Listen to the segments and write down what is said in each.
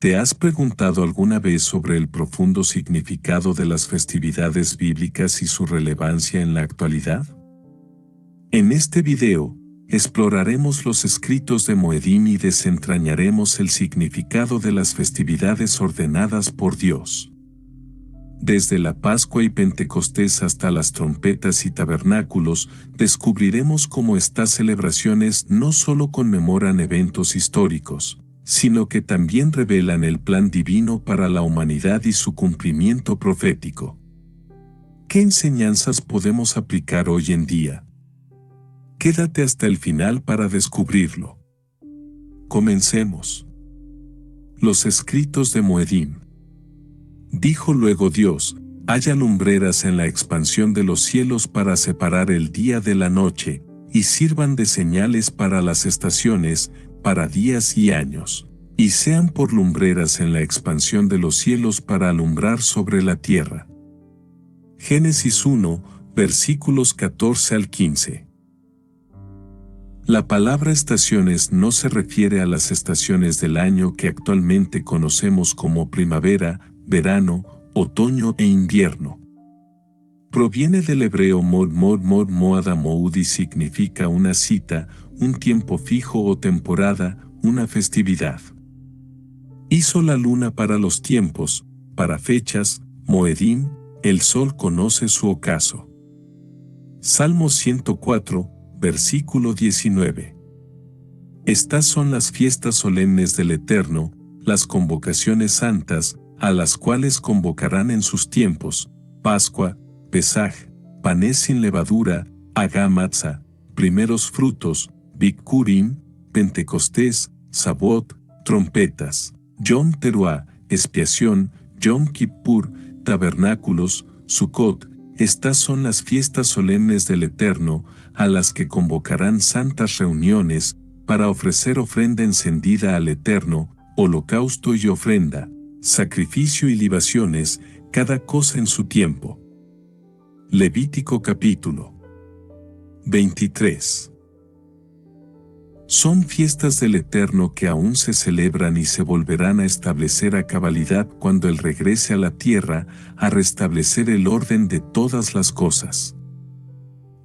¿Te has preguntado alguna vez sobre el profundo significado de las festividades bíblicas y su relevancia en la actualidad? En este video, exploraremos los escritos de Moedim y desentrañaremos el significado de las festividades ordenadas por Dios. Desde la Pascua y Pentecostés hasta las trompetas y tabernáculos, descubriremos cómo estas celebraciones no solo conmemoran eventos históricos, sino que también revelan el plan divino para la humanidad y su cumplimiento profético. ¿Qué enseñanzas podemos aplicar hoy en día? Quédate hasta el final para descubrirlo. Comencemos. Los escritos de Moedim. Dijo luego Dios: haya lumbreras en la expansión de los cielos para separar el día de la noche, y sirvan de señales para las estaciones, para días y años, y sean por lumbreras en la expansión de los cielos para alumbrar sobre la tierra. Génesis 1, versículos 14 al 15. La palabra estaciones no se refiere a las estaciones del año que actualmente conocemos como primavera, verano, otoño e invierno. Proviene del hebreo moada moud y significa una cita, un tiempo fijo o temporada, una festividad. Hizo la luna para los tiempos, para fechas, Moedim, el sol conoce su ocaso. Salmo 104, versículo 19. Estas son las fiestas solemnes del Eterno, las convocaciones santas, a las cuales convocarán en sus tiempos: Pascua, Pesaj, panes sin levadura, Agamatza, primeros frutos, Bikurim, Pentecostés, Sabot, trompetas, Yom Teruah, expiación, Yom Kippur, tabernáculos, Sukkot. Estas son las fiestas solemnes del Eterno, a las que convocarán santas reuniones, para ofrecer ofrenda encendida al Eterno, holocausto y ofrenda, sacrificio y libaciones, cada cosa en su tiempo. Levítico capítulo 23. Son fiestas del Eterno que aún se celebran y se volverán a establecer a cabalidad cuando Él regrese a la tierra a restablecer el orden de todas las cosas.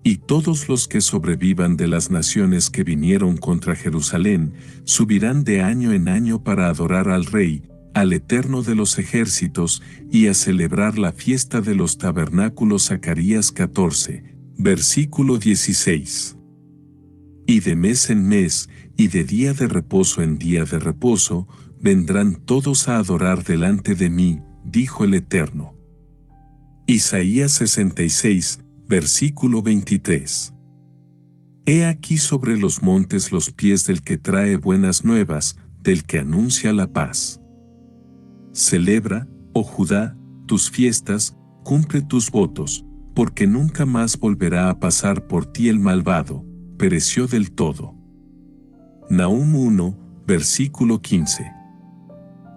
Y todos los que sobrevivan de las naciones que vinieron contra Jerusalén subirán de año en año para adorar al Rey, al Eterno de los ejércitos, y a celebrar la fiesta de los tabernáculos. Zacarías 14, versículo 16. Y de mes en mes, y de día de reposo en día de reposo, vendrán todos a adorar delante de mí, dijo el Eterno. Isaías 66, versículo 23. He aquí sobre los montes los pies del que trae buenas nuevas, del que anuncia la paz. Celebra, oh Judá, tus fiestas, cumple tus votos, porque nunca más volverá a pasar por ti el malvado, pereció del todo. Nahum 1, versículo 15.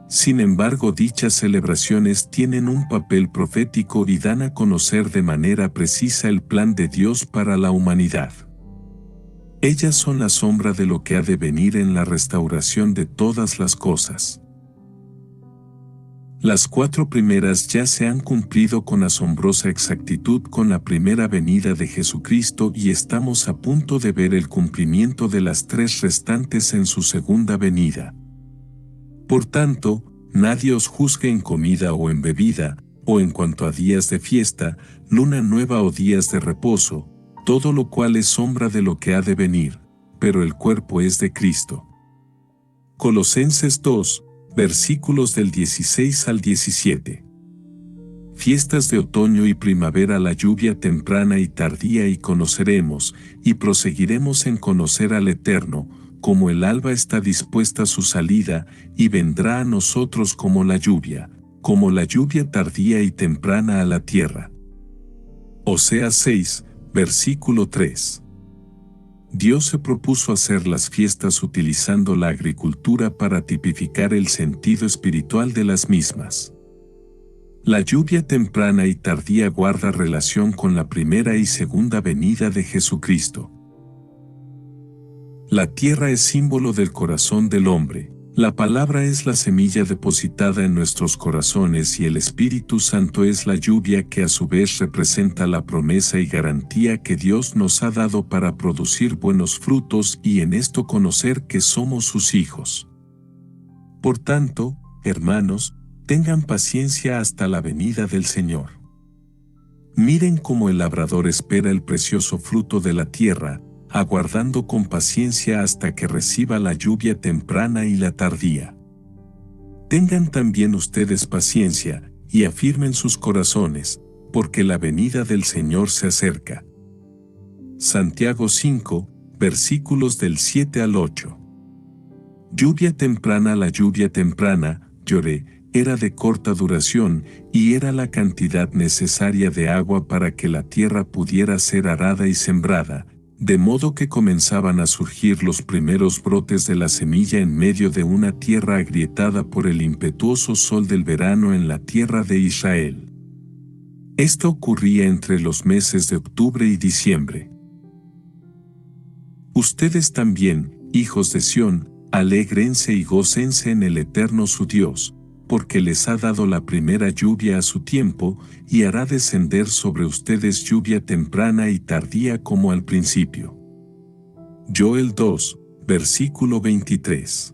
Sin embargo, dichas celebraciones tienen un papel profético y dan a conocer de manera precisa el plan de Dios para la humanidad. Ellas son la sombra de lo que ha de venir en la restauración de todas las cosas. Las 4 primeras ya se han cumplido con asombrosa exactitud con la primera venida de Jesucristo y estamos a punto de ver el cumplimiento de las 3 restantes en su segunda venida. Por tanto, nadie os juzgue en comida o en bebida, o en cuanto a días de fiesta, luna nueva o días de reposo, todo lo cual es sombra de lo que ha de venir, pero el cuerpo es de Cristo. Colosenses 2, versículos del 16 al 17. Fiestas de otoño y primavera, la lluvia temprana y tardía, y conoceremos, y proseguiremos en conocer al Eterno, como el alba está dispuesta a su salida, y vendrá a nosotros como la lluvia tardía y temprana a la tierra. Oseas 6, versículo 3. Dios se propuso hacer las fiestas utilizando la agricultura para tipificar el sentido espiritual de las mismas. La lluvia temprana y tardía guarda relación con la primera y segunda venida de Jesucristo. La tierra es símbolo del corazón del hombre, La palabra es la semilla depositada en nuestros corazones y el Espíritu Santo es la lluvia que a su vez representa la promesa y garantía que Dios nos ha dado para producir buenos frutos y en esto conocer que somos sus hijos. Por tanto, hermanos, tengan paciencia hasta la venida del Señor. Miren cómo el labrador espera el precioso fruto de la tierra, aguardando con paciencia hasta que reciba la lluvia temprana y la tardía. Tengan también ustedes paciencia, y afirmen sus corazones, porque la venida del Señor se acerca. Santiago 5, versículos del 7 al 8. Lluvia temprana. La lluvia temprana, lloré, era de corta duración, y era la cantidad necesaria de agua para que la tierra pudiera ser arada y sembrada, de modo que comenzaban a surgir los primeros brotes de la semilla en medio de una tierra agrietada por el impetuoso sol del verano en la tierra de Israel. Esto ocurría entre los meses de octubre y diciembre. Ustedes también, hijos de Sión, alégrense y gócense en el Eterno su Dios, porque les ha dado la primera lluvia a su tiempo, y hará descender sobre ustedes lluvia temprana y tardía como al principio. Joel 2, versículo 23.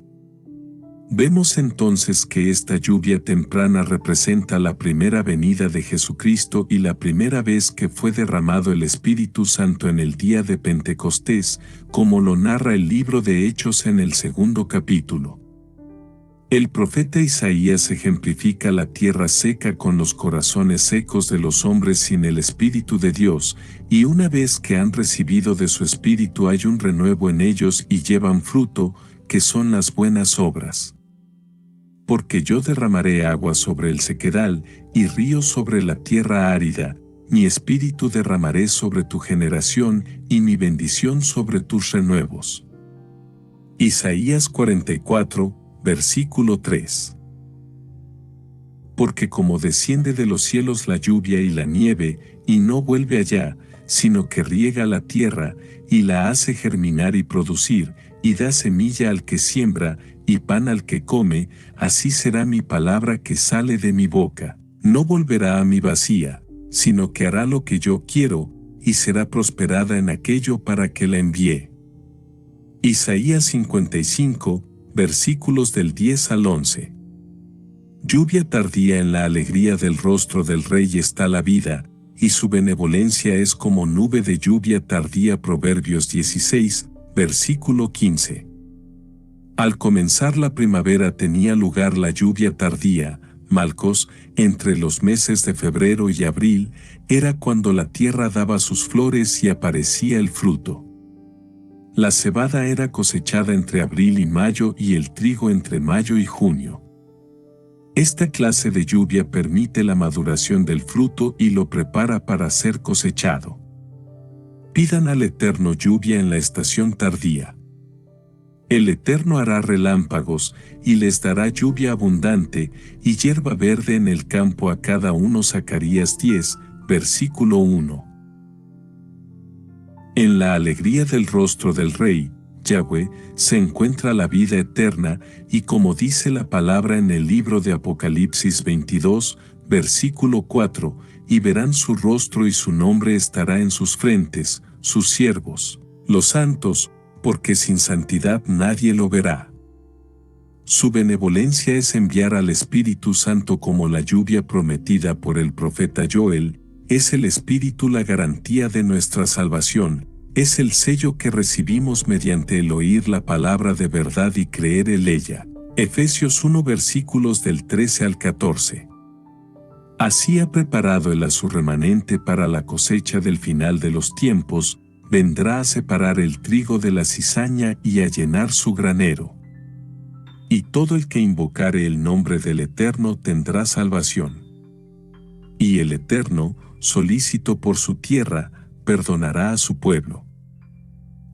Vemos entonces que esta lluvia temprana representa la primera venida de Jesucristo y la primera vez que fue derramado el Espíritu Santo en el día de Pentecostés, como lo narra el libro de Hechos en el 2º capítulo. El profeta Isaías ejemplifica la tierra seca con los corazones secos de los hombres sin el Espíritu de Dios, y una vez que han recibido de su Espíritu hay un renuevo en ellos y llevan fruto, que son las buenas obras. Porque yo derramaré agua sobre el sequedal, y ríos sobre la tierra árida, mi Espíritu derramaré sobre tu generación, y mi bendición sobre tus renuevos. Isaías 44, versículo 3. Porque como desciende de los cielos la lluvia y la nieve, y no vuelve allá, sino que riega la tierra, y la hace germinar y producir, y da semilla al que siembra, y pan al que come, así será mi palabra que sale de mi boca. No volverá a mí vacía, sino que hará lo que yo quiero, y será prosperada en aquello para que la envié. Isaías 55, versículos del 10 al 11. Lluvia tardía. En la alegría del rostro del rey está la vida, y su benevolencia es como nube de lluvia tardía. Proverbios 16, versículo 15. Al comenzar la primavera tenía lugar la lluvia tardía, Malcos, entre los meses de febrero y abril, era cuando la tierra daba sus flores y aparecía el fruto. La cebada era cosechada entre abril y mayo y el trigo entre mayo y junio. Esta clase de lluvia permite la maduración del fruto y lo prepara para ser cosechado. Pidan al Eterno lluvia en la estación tardía. El Eterno hará relámpagos, y les dará lluvia abundante, y hierba verde en el campo a cada uno. Zacarías 10, versículo 1. En la alegría del rostro del Rey, Yahweh, se encuentra la vida eterna, y como dice la palabra en el libro de Apocalipsis 22, versículo 4, y verán su rostro y su nombre estará en sus frentes, sus siervos, los santos, porque sin santidad nadie lo verá. Su benevolencia es enviar al Espíritu Santo como la lluvia prometida por el profeta Joel, es el Espíritu la garantía de nuestra salvación, es el sello que recibimos mediante el oír la palabra de verdad y creer en ella. Efesios 1 versículos del 13 al 14. Así ha preparado Él a su remanente para la cosecha del final de los tiempos, vendrá a separar el trigo de la cizaña y a llenar su granero. Y todo el que invocare el nombre del Eterno tendrá salvación. Y el Eterno, solícito por su tierra, perdonará a su pueblo.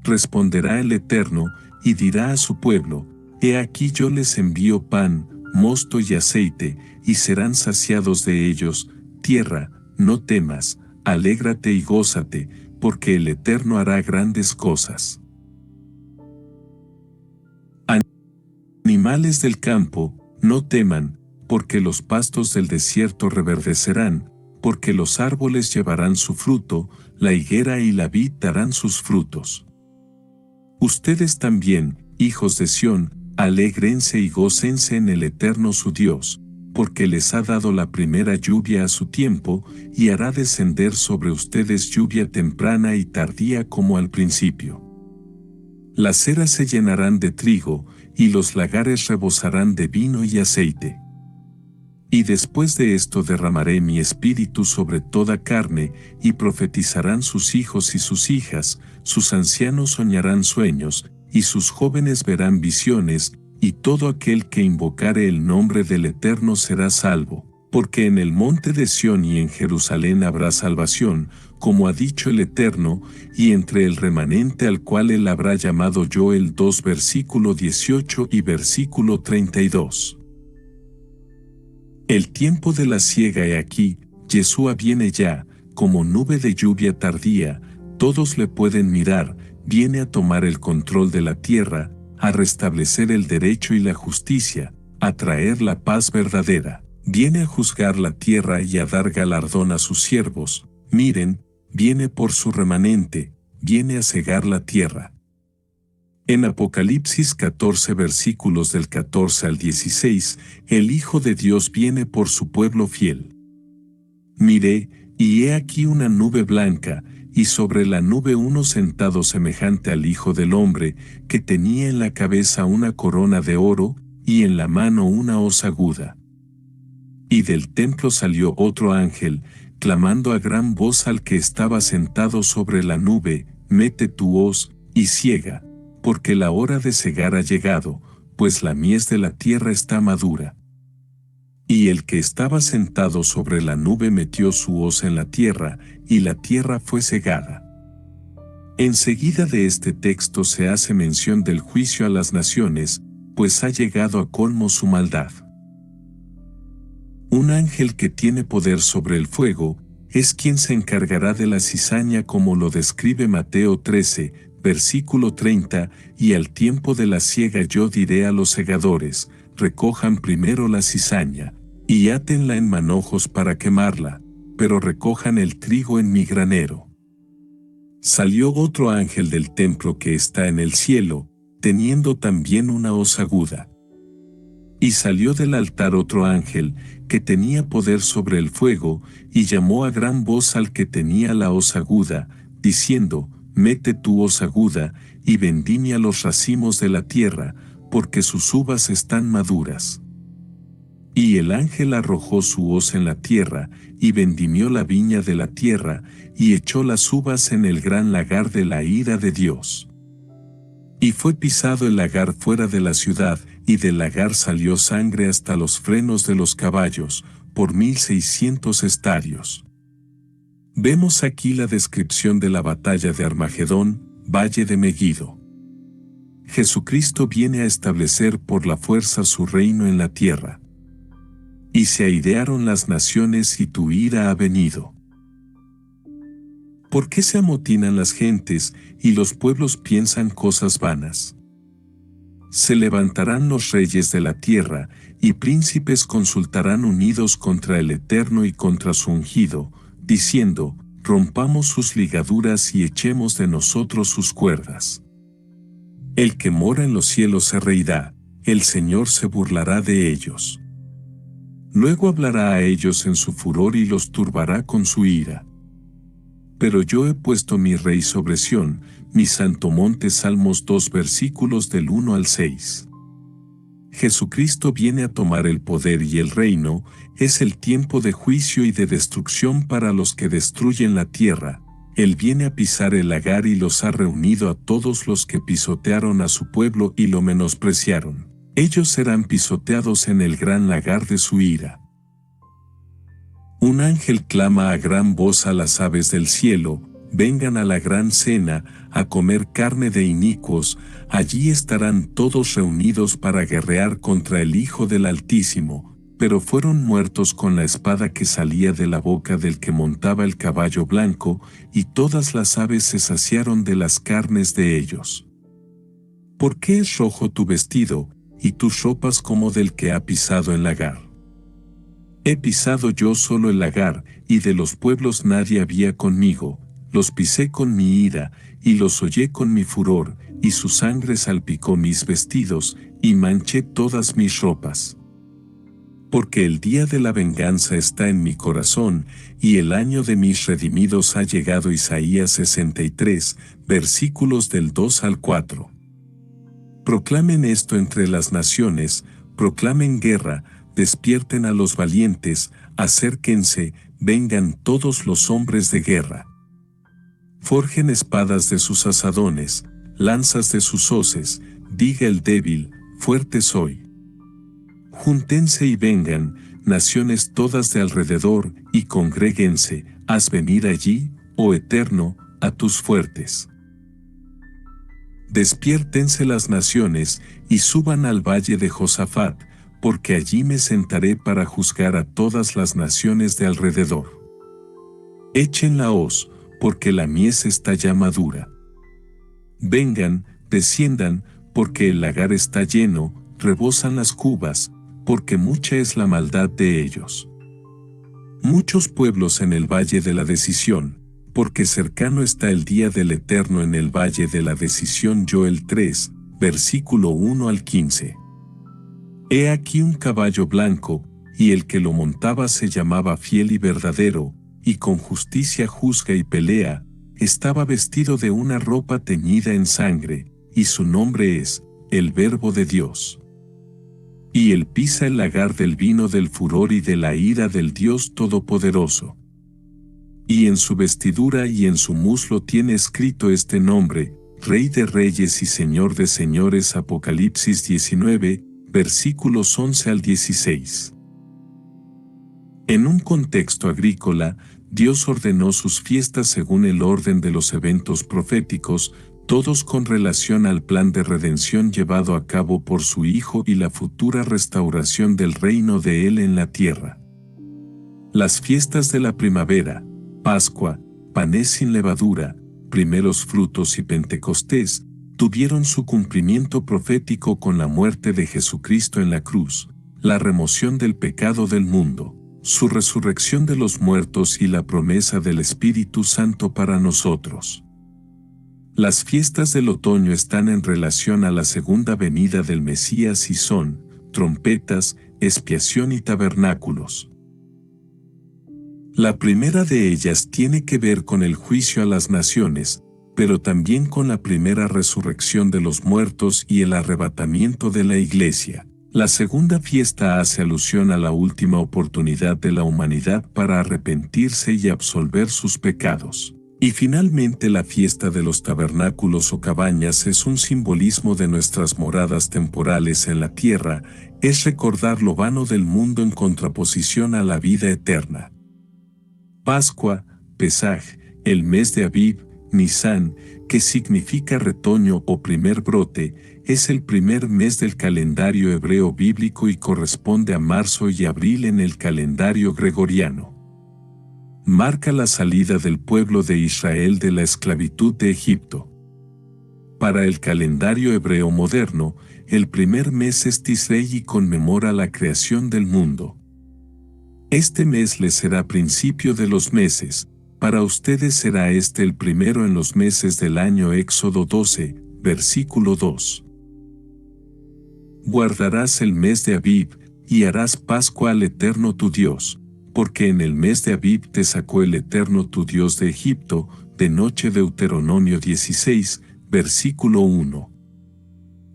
Responderá el Eterno, y dirá a su pueblo: He aquí yo les envío pan, mosto y aceite, y serán saciados de ellos. Tierra, no temas, alégrate y gózate, porque el Eterno hará grandes cosas. Animales del campo, no teman, porque los pastos del desierto reverdecerán, porque los árboles llevarán su fruto, la higuera y la vid darán sus frutos. Ustedes también, hijos de Sión, alégrense y gócense en el Eterno su Dios, porque les ha dado la primera lluvia a su tiempo, y hará descender sobre ustedes lluvia temprana y tardía como al principio. Las eras se llenarán de trigo, y los lagares rebosarán de vino y aceite. Y después de esto derramaré mi espíritu sobre toda carne, y profetizarán sus hijos y sus hijas, sus ancianos soñarán sueños, y sus jóvenes verán visiones, y todo aquel que invocare el nombre del Eterno será salvo, porque en el monte de Sión y en Jerusalén habrá salvación, como ha dicho el Eterno, y entre el remanente al cual él habrá llamado Joel 2 versículo 18 y versículo 32. El tiempo de la siega he aquí, Yeshua viene ya, como nube de lluvia tardía, todos le pueden mirar, viene a tomar el control de la tierra, a restablecer el derecho y la justicia, a traer la paz verdadera, viene a juzgar la tierra y a dar galardón a sus siervos, miren, viene por su remanente, viene a cegar la tierra. En Apocalipsis 14 versículos del 14 al 16, el Hijo de Dios viene por su pueblo fiel. Miré, y he aquí una nube blanca, y sobre la nube uno sentado semejante al Hijo del Hombre, que tenía en la cabeza una corona de oro, y en la mano una hoz aguda. Y del templo salió otro ángel, clamando a gran voz al que estaba sentado sobre la nube, mete tu hoz, y ciega, porque la hora de cegar ha llegado, pues la mies de la tierra está madura. Y el que estaba sentado sobre la nube metió su hoz en la tierra, y la tierra fue cegada. Enseguida de este texto se hace mención del juicio a las naciones, pues ha llegado a colmo su maldad. Un ángel que tiene poder sobre el fuego, es quien se encargará de la cizaña como lo describe Mateo 13, versículo 30, y al tiempo de la siega yo diré a los segadores, recojan primero la cizaña, y átenla en manojos para quemarla, pero recojan el trigo en mi granero. Salió otro ángel del templo que está en el cielo, teniendo también una hoz aguda. Y salió del altar otro ángel, que tenía poder sobre el fuego, y llamó a gran voz al que tenía la hoz aguda, diciendo, mete tu hoz aguda, y vendimia los racimos de la tierra, porque sus uvas están maduras. Y el ángel arrojó su hoz en la tierra, y vendimió la viña de la tierra, y echó las uvas en el gran lagar de la ira de Dios. Y fue pisado el lagar fuera de la ciudad, y del lagar salió sangre hasta los frenos de los caballos, por 1600 estadios. Vemos aquí la descripción de la batalla de Armagedón, valle de Megiddo. Jesucristo viene a establecer por la fuerza su reino en la tierra. Y se airearon las naciones y tu ira ha venido. ¿Por qué se amotinan las gentes y los pueblos piensan cosas vanas? Se levantarán los reyes de la tierra, y príncipes consultarán unidos contra el Eterno y contra su ungido, diciendo, rompamos sus ligaduras y echemos de nosotros sus cuerdas. El que mora en los cielos se reirá, el Señor se burlará de ellos. Luego hablará a ellos en su furor y los turbará con su ira. Pero yo he puesto mi rey sobre Sión, mi santo monte. Salmos 2 versículos del 1 al 6. Jesucristo viene a tomar el poder y el reino, es el tiempo de juicio y de destrucción para los que destruyen la tierra. Él viene a pisar el lagar y los ha reunido a todos los que pisotearon a su pueblo y lo menospreciaron. Ellos serán pisoteados en el gran lagar de su ira. Un ángel clama a gran voz a las aves del cielo, vengan a la gran cena, a comer carne de inicuos, allí estarán todos reunidos para guerrear contra el Hijo del Altísimo, pero fueron muertos con la espada que salía de la boca del que montaba el caballo blanco, y todas las aves se saciaron de las carnes de ellos. ¿Por qué es rojo tu vestido, y tus ropas como del que ha pisado el lagar. He pisado yo solo el lagar, y de los pueblos nadie había conmigo, los pisé con mi ira, y los hollé con mi furor, y su sangre salpicó mis vestidos, y manché todas mis ropas. Porque el día de la venganza está en mi corazón, y el año de mis redimidos ha llegado. Isaías 63, versículos del 2 al 4. Proclamen esto entre las naciones, proclamen guerra, despierten a los valientes, acérquense, vengan todos los hombres de guerra. Forjen espadas de sus asadones, lanzas de sus hoces, diga el débil, fuerte soy. Júntense y vengan, naciones todas de alrededor, y congréguense, haz venir allí, oh Eterno, a tus fuertes. Despiértense las naciones, y suban al valle de Josafat, porque allí me sentaré para juzgar a todas las naciones de alrededor. Echen la hoz, porque la mies está ya madura. Vengan, desciendan, porque el lagar está lleno, rebosan las cubas, porque mucha es la maldad de ellos. Muchos pueblos en el valle de la decisión, porque cercano está el día del Eterno en el valle de la decisión. Joel 3, versículo 1 al 15. He aquí un caballo blanco, y el que lo montaba se llamaba Fiel y Verdadero, y con justicia juzga y pelea, estaba vestido de una ropa teñida en sangre, y su nombre es, el Verbo de Dios. Y él pisa el lagar del vino del furor y de la ira del Dios Todopoderoso. Y en su vestidura y en su muslo tiene escrito este nombre, Rey de Reyes y Señor de Señores. Apocalipsis 19, versículos 11 al 16. En un contexto agrícola, Dios ordenó sus fiestas según el orden de los eventos proféticos, todos con relación al plan de redención llevado a cabo por su Hijo y la futura restauración del reino de Él en la tierra. Las fiestas de la primavera, Pascua, Panes sin levadura, Primeros frutos y Pentecostés, tuvieron su cumplimiento profético con la muerte de Jesucristo en la cruz, la remoción del pecado del mundo, su resurrección de los muertos y la promesa del Espíritu Santo para nosotros. Las fiestas del otoño están en relación a la segunda venida del Mesías y son trompetas, expiación y tabernáculos. La primera de ellas tiene que ver con el juicio a las naciones, pero también con la primera resurrección de los muertos y el arrebatamiento de la Iglesia. La segunda fiesta hace alusión a la última oportunidad de la humanidad para arrepentirse y absolver sus pecados. Y finalmente la fiesta de los tabernáculos o cabañas es un simbolismo de nuestras moradas temporales en la tierra, es recordar lo vano del mundo en contraposición a la vida eterna. Pascua, Pesaj, el mes de Abib, Nisán, que significa retoño o primer brote, es el primer mes del calendario hebreo bíblico y corresponde a marzo y abril en el calendario gregoriano. Marca la salida del pueblo de Israel de la esclavitud de Egipto. Para el calendario hebreo moderno, el primer mes es Tisrei y conmemora la creación del mundo. Este mes les será principio de los meses, para ustedes será este el primero en los meses del año. Éxodo 12, versículo 2. Guardarás el mes de Abib, y harás Pascua al Eterno tu Dios, porque en el mes de Abib te sacó el Eterno tu Dios de Egipto, de noche. Deuteronomio 16, versículo 1.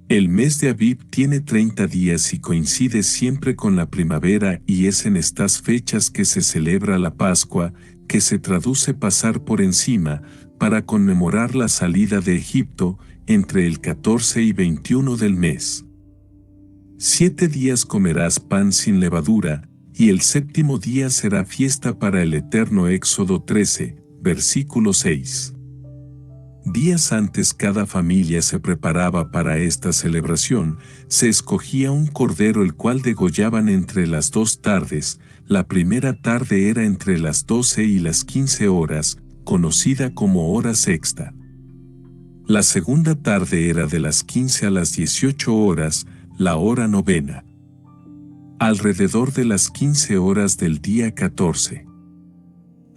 El mes de Abib tiene 30 días y coincide siempre con la primavera y es en estas fechas que se celebra la Pascua, que se traduce pasar por encima, para conmemorar la salida de Egipto, entre el 14 y 21 del mes. 7 días comerás pan sin levadura, y el séptimo día será fiesta para el Eterno. Éxodo 13, versículo 6. Días antes cada familia se preparaba para esta celebración, se escogía un cordero el cual degollaban entre las 2 tardes, la primera tarde era entre las 12 y las 15 horas, conocida como hora sexta. La segunda tarde era de las 15 a las 18 horas, la hora novena. Alrededor de las 15 horas del día 14.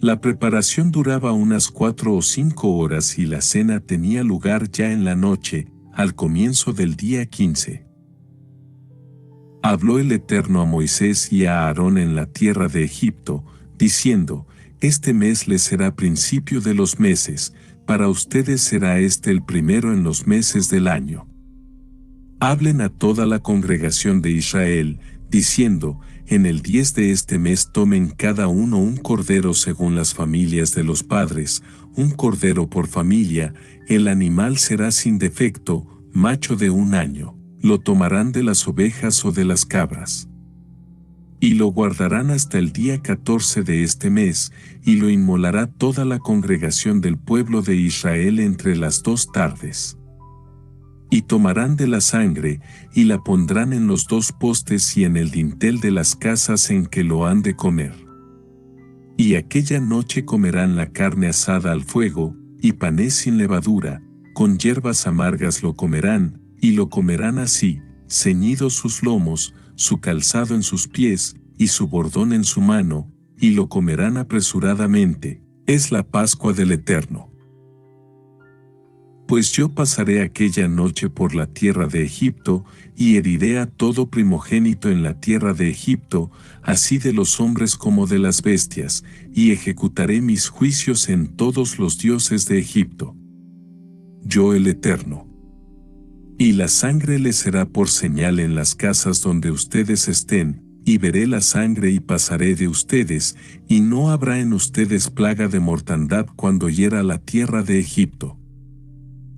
La preparación duraba unas 4 o 5 horas y la cena tenía lugar ya en la noche, al comienzo del día 15. Habló el Eterno a Moisés y a Aarón en la tierra de Egipto, diciendo: Este mes les será principio de los meses, para ustedes será este el primero en los meses del año. Hablen a toda la congregación de Israel, diciendo: En el 10 de este mes tomen cada uno un cordero según las familias de los padres, un cordero por familia, el animal será sin defecto, macho de 1 año. Lo tomarán de las ovejas o de las cabras. Y lo guardarán hasta el día 14 de este mes, y lo inmolará toda la congregación del pueblo de Israel entre las 2 tardes. Y tomarán de la sangre, y la pondrán en los 2 postes y en el dintel de las casas en que lo han de comer. Y aquella noche comerán la carne asada al fuego, y pané sin levadura, con hierbas amargas lo comerán, y lo comerán así, ceñidos sus lomos, su calzado en sus pies, y su bordón en su mano, y lo comerán apresuradamente, es la Pascua del Eterno. Pues yo pasaré aquella noche por la tierra de Egipto, y heriré a todo primogénito en la tierra de Egipto, así de los hombres como de las bestias, y ejecutaré mis juicios en todos los dioses de Egipto. Yo el Eterno. Y la sangre les será por señal en las casas donde ustedes estén, y veré la sangre y pasaré de ustedes, y no habrá en ustedes plaga de mortandad cuando hiera la tierra de Egipto.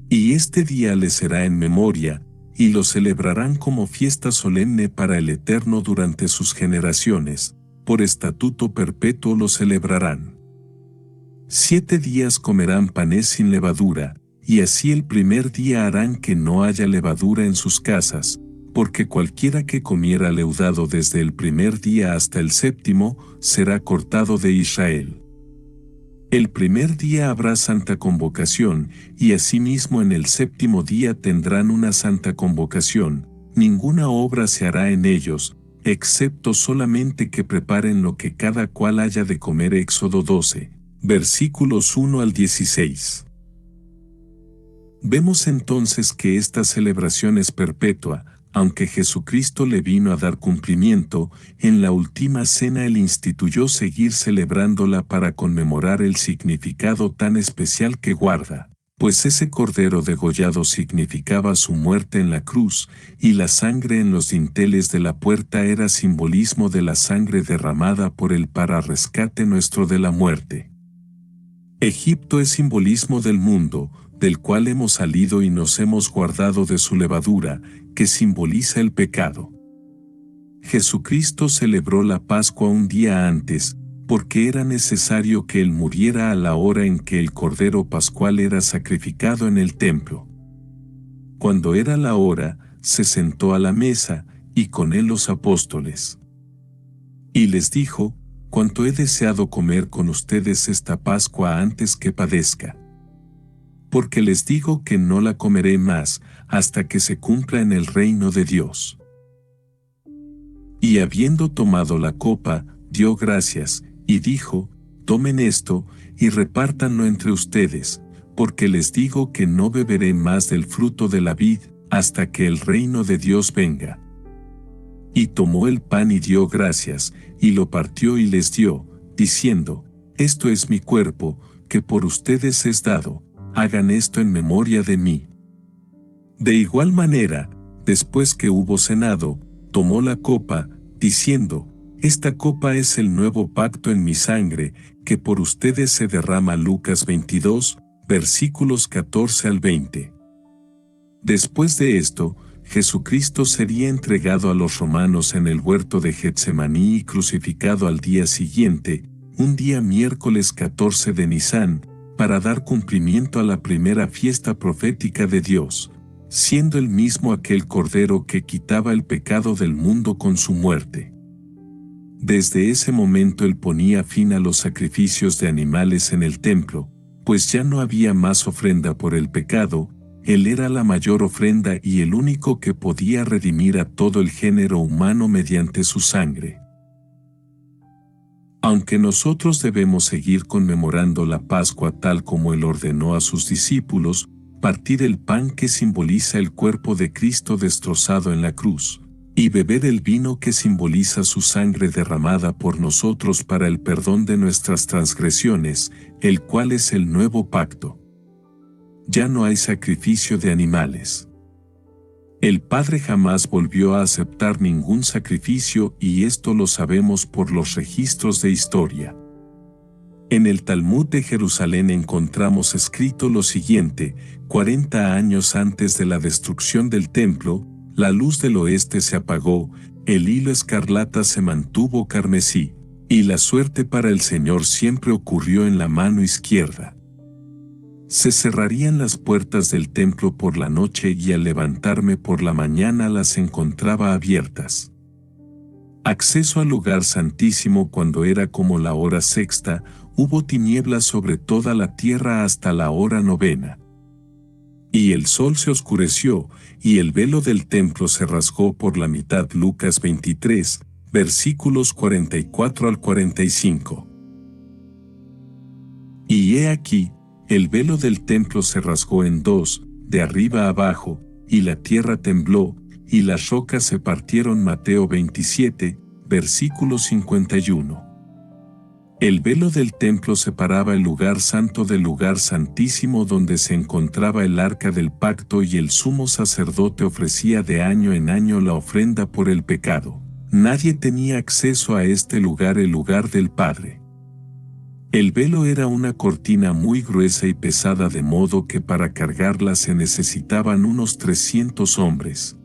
Y este día les será en memoria, y lo celebrarán como fiesta solemne para el Eterno durante sus generaciones, por estatuto perpetuo lo celebrarán. 7 días comerán pané sin levadura, y así el primer día harán que no haya levadura en sus casas, porque cualquiera que comiera leudado desde el primer día hasta el 7º, será cortado de Israel. El primer día habrá santa convocación, y asimismo en el 7º día tendrán una santa convocación, ninguna obra se hará en ellos, excepto solamente que preparen lo que cada cual haya de comer. Éxodo 12, versículos 1 al 16. Vemos entonces que esta celebración es perpetua, aunque Jesucristo le vino a dar cumplimiento. En la última cena Él instituyó seguir celebrándola para conmemorar el significado tan especial que guarda, pues ese cordero degollado significaba su muerte en la cruz, y la sangre en los dinteles de la puerta era simbolismo de la sangre derramada por Él para rescate nuestro de la muerte. Egipto es simbolismo del mundo, del cual hemos salido y nos hemos guardado de su levadura, que simboliza el pecado. Jesucristo celebró la Pascua un día antes, porque era necesario que Él muriera a la hora en que el Cordero Pascual era sacrificado en el templo. Cuando era la hora, se sentó a la mesa, y con Él los apóstoles. Y les dijo: Cuánto he deseado comer con ustedes esta Pascua antes que padezca. Porque les digo que no la comeré más, hasta que se cumpla en el reino de Dios. Y habiendo tomado la copa, dio gracias, y dijo: Tomen esto, y repártanlo entre ustedes, porque les digo que no beberé más del fruto de la vid, hasta que el reino de Dios venga. Y tomó el pan y dio gracias, y lo partió y les dio, diciendo: Esto es mi cuerpo, que por ustedes es dado. Hagan esto en memoria de mí. De igual manera, después que hubo cenado, tomó la copa, diciendo: Esta copa es el nuevo pacto en mi sangre, que por ustedes se derrama. Lucas 22, versículos 14 al 20. Después de esto, Jesucristo sería entregado a los romanos en el huerto de Getsemaní y crucificado al día siguiente, un día miércoles 14 de Nisán, para dar cumplimiento a la primera fiesta profética de Dios, siendo él mismo aquel Cordero que quitaba el pecado del mundo con su muerte. Desde ese momento él ponía fin a los sacrificios de animales en el templo, pues ya no había más ofrenda por el pecado. Él era la mayor ofrenda y el único que podía redimir a todo el género humano mediante su sangre. Aunque nosotros debemos seguir conmemorando la Pascua tal como Él ordenó a sus discípulos, partir el pan que simboliza el cuerpo de Cristo destrozado en la cruz, y beber el vino que simboliza su sangre derramada por nosotros para el perdón de nuestras transgresiones, el cual es el nuevo pacto. Ya no hay sacrificio de animales. El Padre jamás volvió a aceptar ningún sacrificio y esto lo sabemos por los registros de historia. En el Talmud de Jerusalén encontramos escrito lo siguiente: 40 años antes de la destrucción del templo, la luz del oeste se apagó, el hilo escarlata se mantuvo carmesí, y la suerte para el Señor siempre ocurrió en la mano izquierda. Se cerrarían las puertas del templo por la noche y al levantarme por la mañana las encontraba abiertas. Acceso al lugar santísimo cuando era como la hora sexta, hubo tinieblas sobre toda la tierra hasta la hora novena. Y el sol se oscureció, y el velo del templo se rasgó por la mitad. Lucas 23, versículos 44 al 45. Y he aquí, el velo del templo se rasgó en dos, de arriba a abajo, y la tierra tembló, y las rocas se partieron. Mateo 27, versículo 51. El velo del templo separaba el lugar santo del lugar santísimo donde se encontraba el arca del pacto y el sumo sacerdote ofrecía de año en año la ofrenda por el pecado. Nadie tenía acceso a este lugar, el lugar del Padre. El velo era una cortina muy gruesa y pesada de modo que para cargarla se necesitaban unos 300 hombres.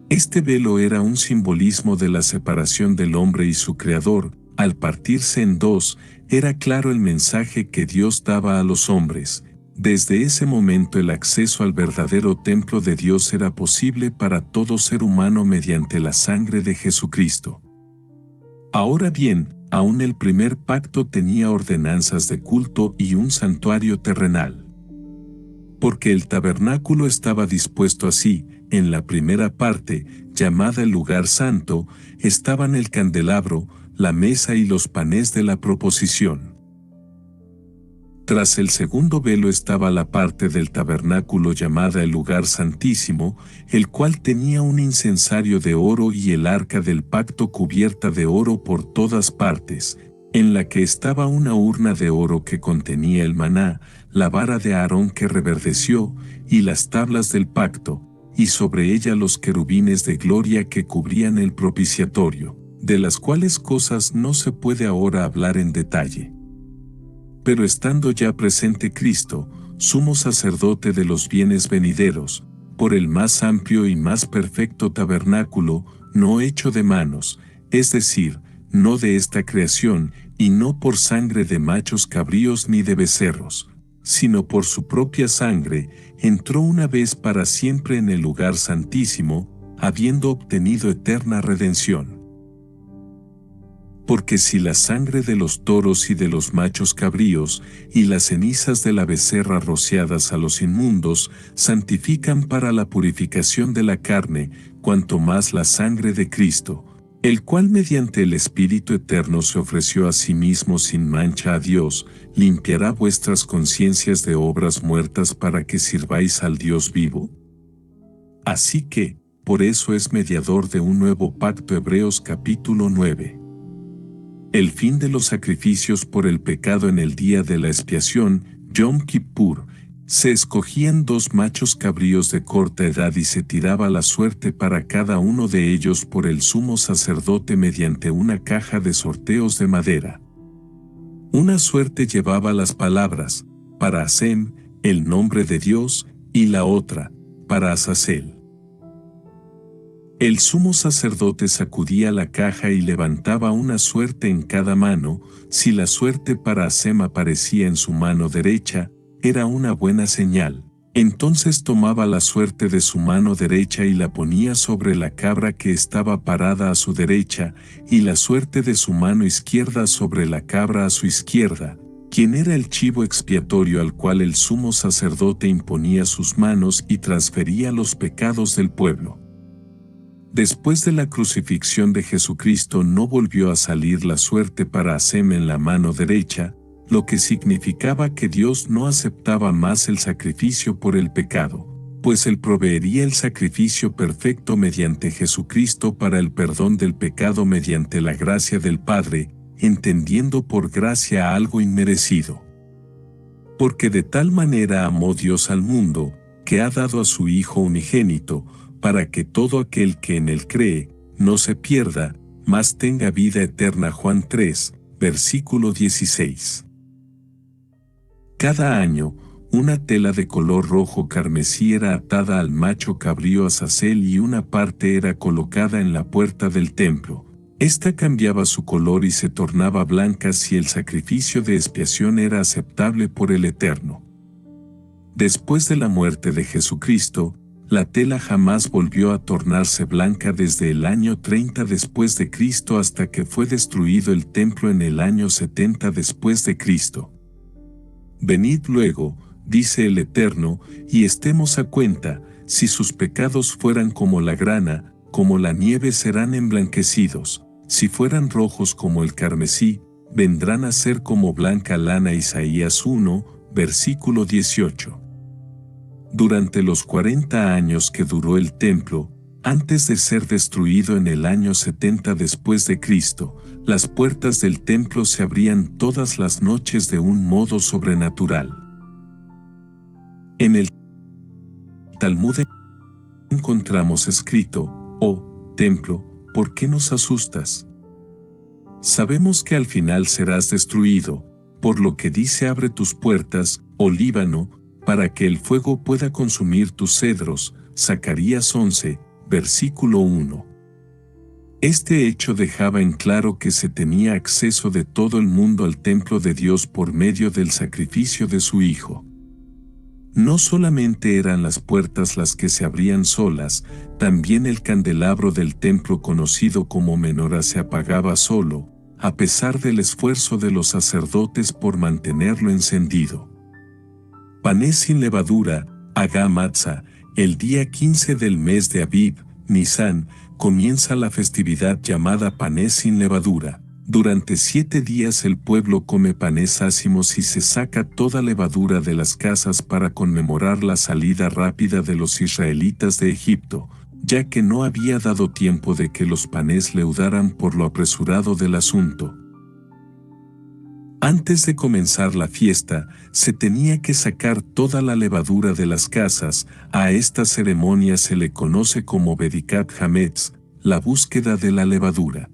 Este velo era un simbolismo de la separación del hombre y su Creador. Al partirse en dos, era claro el mensaje que Dios daba a los hombres. Desde ese momento el acceso al verdadero templo de Dios era posible para todo ser humano mediante la sangre de Jesucristo. Ahora bien, aún el primer pacto tenía ordenanzas de culto y un santuario terrenal. Porque el tabernáculo estaba dispuesto así: en la primera parte, llamada el lugar santo, estaban el candelabro, la mesa y los panes de la proposición. Tras el segundo velo estaba la parte del tabernáculo llamada el lugar santísimo, el cual tenía un incensario de oro y el arca del pacto cubierta de oro por todas partes, en la que estaba una urna de oro que contenía el maná, la vara de Aarón que reverdeció, y las tablas del pacto, y sobre ella los querubines de gloria que cubrían el propiciatorio, de las cuales cosas no se puede ahora hablar en detalle. Pero estando ya presente Cristo, sumo sacerdote de los bienes venideros, por el más amplio y más perfecto tabernáculo, no hecho de manos, es decir, no de esta creación, y no por sangre de machos cabríos ni de becerros, sino por su propia sangre, entró una vez para siempre en el lugar santísimo, habiendo obtenido eterna redención. Porque si la sangre de los toros y de los machos cabríos y las cenizas de la becerra rociadas a los inmundos santifican para la purificación de la carne, cuanto más la sangre de Cristo, el cual mediante el Espíritu Eterno se ofreció a sí mismo sin mancha a Dios, limpiará vuestras conciencias de obras muertas para que sirváis al Dios vivo. Así que, por eso es mediador de un nuevo pacto. Hebreos capítulo 9. El fin de los sacrificios por el pecado. En el día de la expiación, Yom Kippur, se escogían 2 machos cabríos de corta edad y se tiraba la suerte para cada uno de ellos por el sumo sacerdote mediante una caja de sorteos de madera. Una suerte llevaba las palabras, para Hasem, el nombre de Dios, y la otra, para Azazel. El sumo sacerdote sacudía la caja y levantaba una suerte en cada mano. Si la suerte para Hasem aparecía en su mano derecha, era una buena señal. Entonces tomaba la suerte de su mano derecha y la ponía sobre la cabra que estaba parada a su derecha, y la suerte de su mano izquierda sobre la cabra a su izquierda. quien era el chivo expiatorio al cual el sumo sacerdote imponía sus manos y transfería los pecados del pueblo. Después de la crucifixión de Jesucristo no volvió a salir la suerte para Hasem en la mano derecha, lo que significaba que Dios no aceptaba más el sacrificio por el pecado, pues Él proveería el sacrificio perfecto mediante Jesucristo para el perdón del pecado mediante la gracia del Padre, entendiendo por gracia algo inmerecido. Porque de tal manera amó Dios al mundo, que ha dado a su Hijo unigénito, para que todo aquel que en Él cree, no se pierda, mas tenga vida eterna. Juan 3, versículo 16. Cada año, una tela de color rojo carmesí era atada al macho cabrío azazel y una parte era colocada en la puerta del templo. Esta cambiaba su color y se tornaba blanca si el sacrificio de expiación era aceptable por el Eterno. Después de la muerte de Jesucristo, la tela jamás volvió a tornarse blanca desde el año 30 después de Cristo hasta que fue destruido el templo en el año 70 después de Cristo. Venid luego, dice el Eterno, y estemos a cuenta, si sus pecados fueran como la grana, como la nieve serán emblanquecidos, si fueran rojos como el carmesí, vendrán a ser como blanca lana. Isaías 1, versículo 18. Durante los 40 años que duró el templo, antes de ser destruido en el año 70 después de Cristo, las puertas del templo se abrían todas las noches de un modo sobrenatural. En el Talmud encontramos escrito: «Oh, templo, ¿por qué nos asustas? Sabemos que al final serás destruido, por lo que dice: abre tus puertas, oh Líbano, para que el fuego pueda consumir tus cedros». Zacarías 11, versículo 1. Este hecho dejaba en claro que se tenía acceso de todo el mundo al templo de Dios por medio del sacrificio de su Hijo. No solamente eran las puertas las que se abrían solas, también el candelabro del templo conocido como menora se apagaba solo, a pesar del esfuerzo de los sacerdotes por mantenerlo encendido. Panes sin levadura, Agá Matzah. El día 15 del mes de Abib, Nisan, comienza la festividad llamada Panes sin levadura. Durante 7 días el pueblo come panes ácimos y se saca toda levadura de las casas para conmemorar la salida rápida de los israelitas de Egipto, ya que no había dado tiempo de que los panes leudaran por lo apresurado del asunto. Antes de comenzar la fiesta, se tenía que sacar toda la levadura de las casas. A esta ceremonia se le conoce como Bedikat Hametz, la búsqueda de la levadura.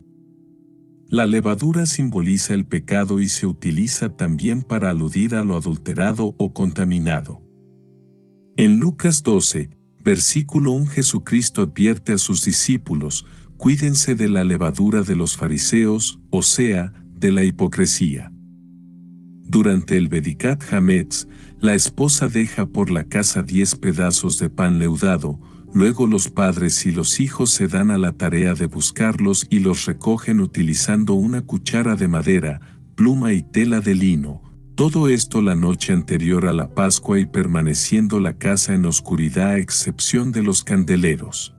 La levadura simboliza el pecado y se utiliza también para aludir a lo adulterado o contaminado. En Lucas 12, versículo 1, Jesucristo advierte a sus discípulos: cuídense de la levadura de los fariseos, o sea, de la hipocresía. Durante el Bedikat Hametz, la esposa deja por la casa 10 pedazos de pan leudado, luego los padres y los hijos se dan a la tarea de buscarlos y los recogen utilizando una cuchara de madera, pluma y tela de lino. Todo esto la noche anterior a la Pascua y permaneciendo la casa en oscuridad a excepción de los candeleros.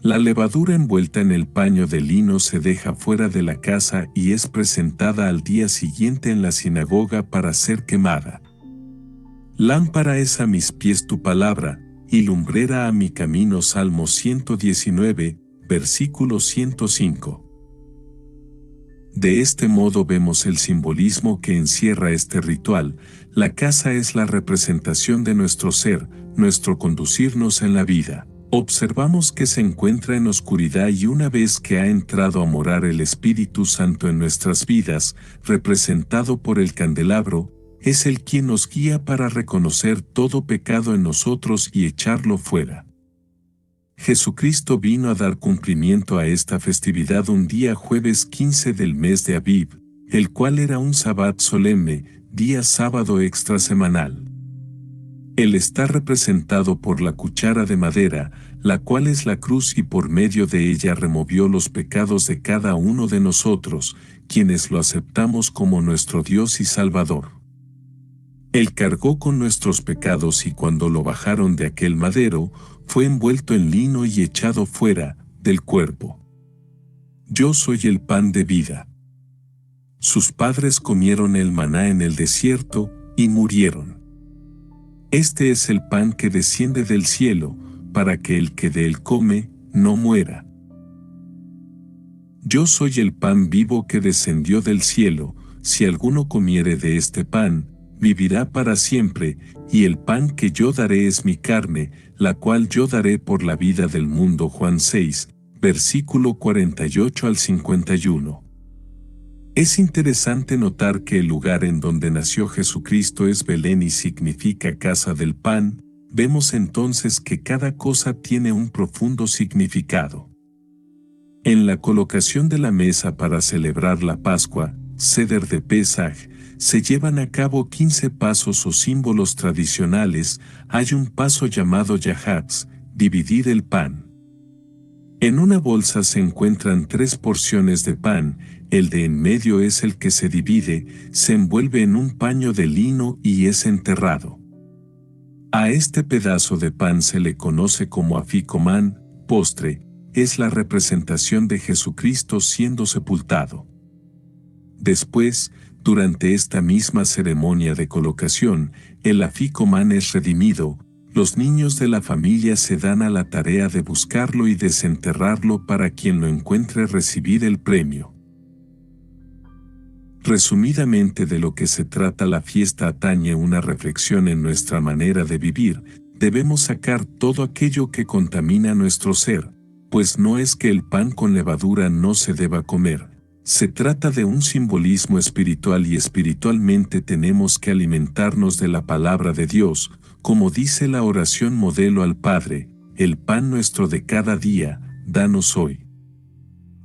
La levadura envuelta en el paño de lino se deja fuera de la casa y es presentada al día siguiente en la sinagoga para ser quemada. Lámpara es a mis pies tu palabra, y lumbrera a mi camino. Salmo 119, versículo 105. De este modo vemos el simbolismo que encierra este ritual. La casa es la representación de nuestro ser, nuestro conducirnos en la vida. Observamos que se encuentra en oscuridad y una vez que ha entrado a morar el Espíritu Santo en nuestras vidas, representado por el candelabro, es Él quien nos guía para reconocer todo pecado en nosotros y echarlo fuera. Jesucristo vino a dar cumplimiento a esta festividad un día jueves 15 del mes de Abib, el cual era un sabbat solemne, día sábado extrasemanal. Él está representado por la cuchara de madera, la cual es la cruz, y por medio de ella removió los pecados de cada uno de nosotros, quienes lo aceptamos como nuestro Dios y Salvador. Él cargó con nuestros pecados, y cuando lo bajaron de aquel madero, fue envuelto en lino y echado fuera del cuerpo. Yo soy el pan de vida. Sus padres comieron el maná en el desierto y murieron. Este es el pan que desciende del cielo, para que el que de él come no muera. Yo soy el pan vivo que descendió del cielo. Si alguno comiere de este pan, vivirá para siempre, y el pan que yo daré es mi carne, la cual yo daré por la vida del mundo. Juan 6, versículo 48 al 51. Es interesante notar que el lugar en donde nació Jesucristo es Belén y significa casa del pan. Vemos entonces que cada cosa tiene un profundo significado. En la colocación de la mesa para celebrar la Pascua, Seder de Pesaj, se llevan a cabo 15 pasos o símbolos tradicionales. Hay un paso llamado Yahatz, dividir el pan. En una bolsa se encuentran 3 porciones de pan. El de en medio es el que se divide, se envuelve en un paño de lino y es enterrado. A este pedazo de pan se le conoce como afikoman, postre. Es la representación de Jesucristo siendo sepultado. Después, durante esta misma ceremonia de colocación, el afikoman es redimido. Los niños de la familia se dan a la tarea de buscarlo y desenterrarlo para quien lo encuentre recibir el premio. Resumidamente, de lo que se trata la fiesta atañe una reflexión en nuestra manera de vivir. Debemos sacar todo aquello que contamina nuestro ser, pues no es que el pan con levadura no se deba comer. Se trata de un simbolismo espiritual y espiritualmente tenemos que alimentarnos de la palabra de Dios, como dice la oración modelo al Padre: el pan nuestro de cada día, danos hoy.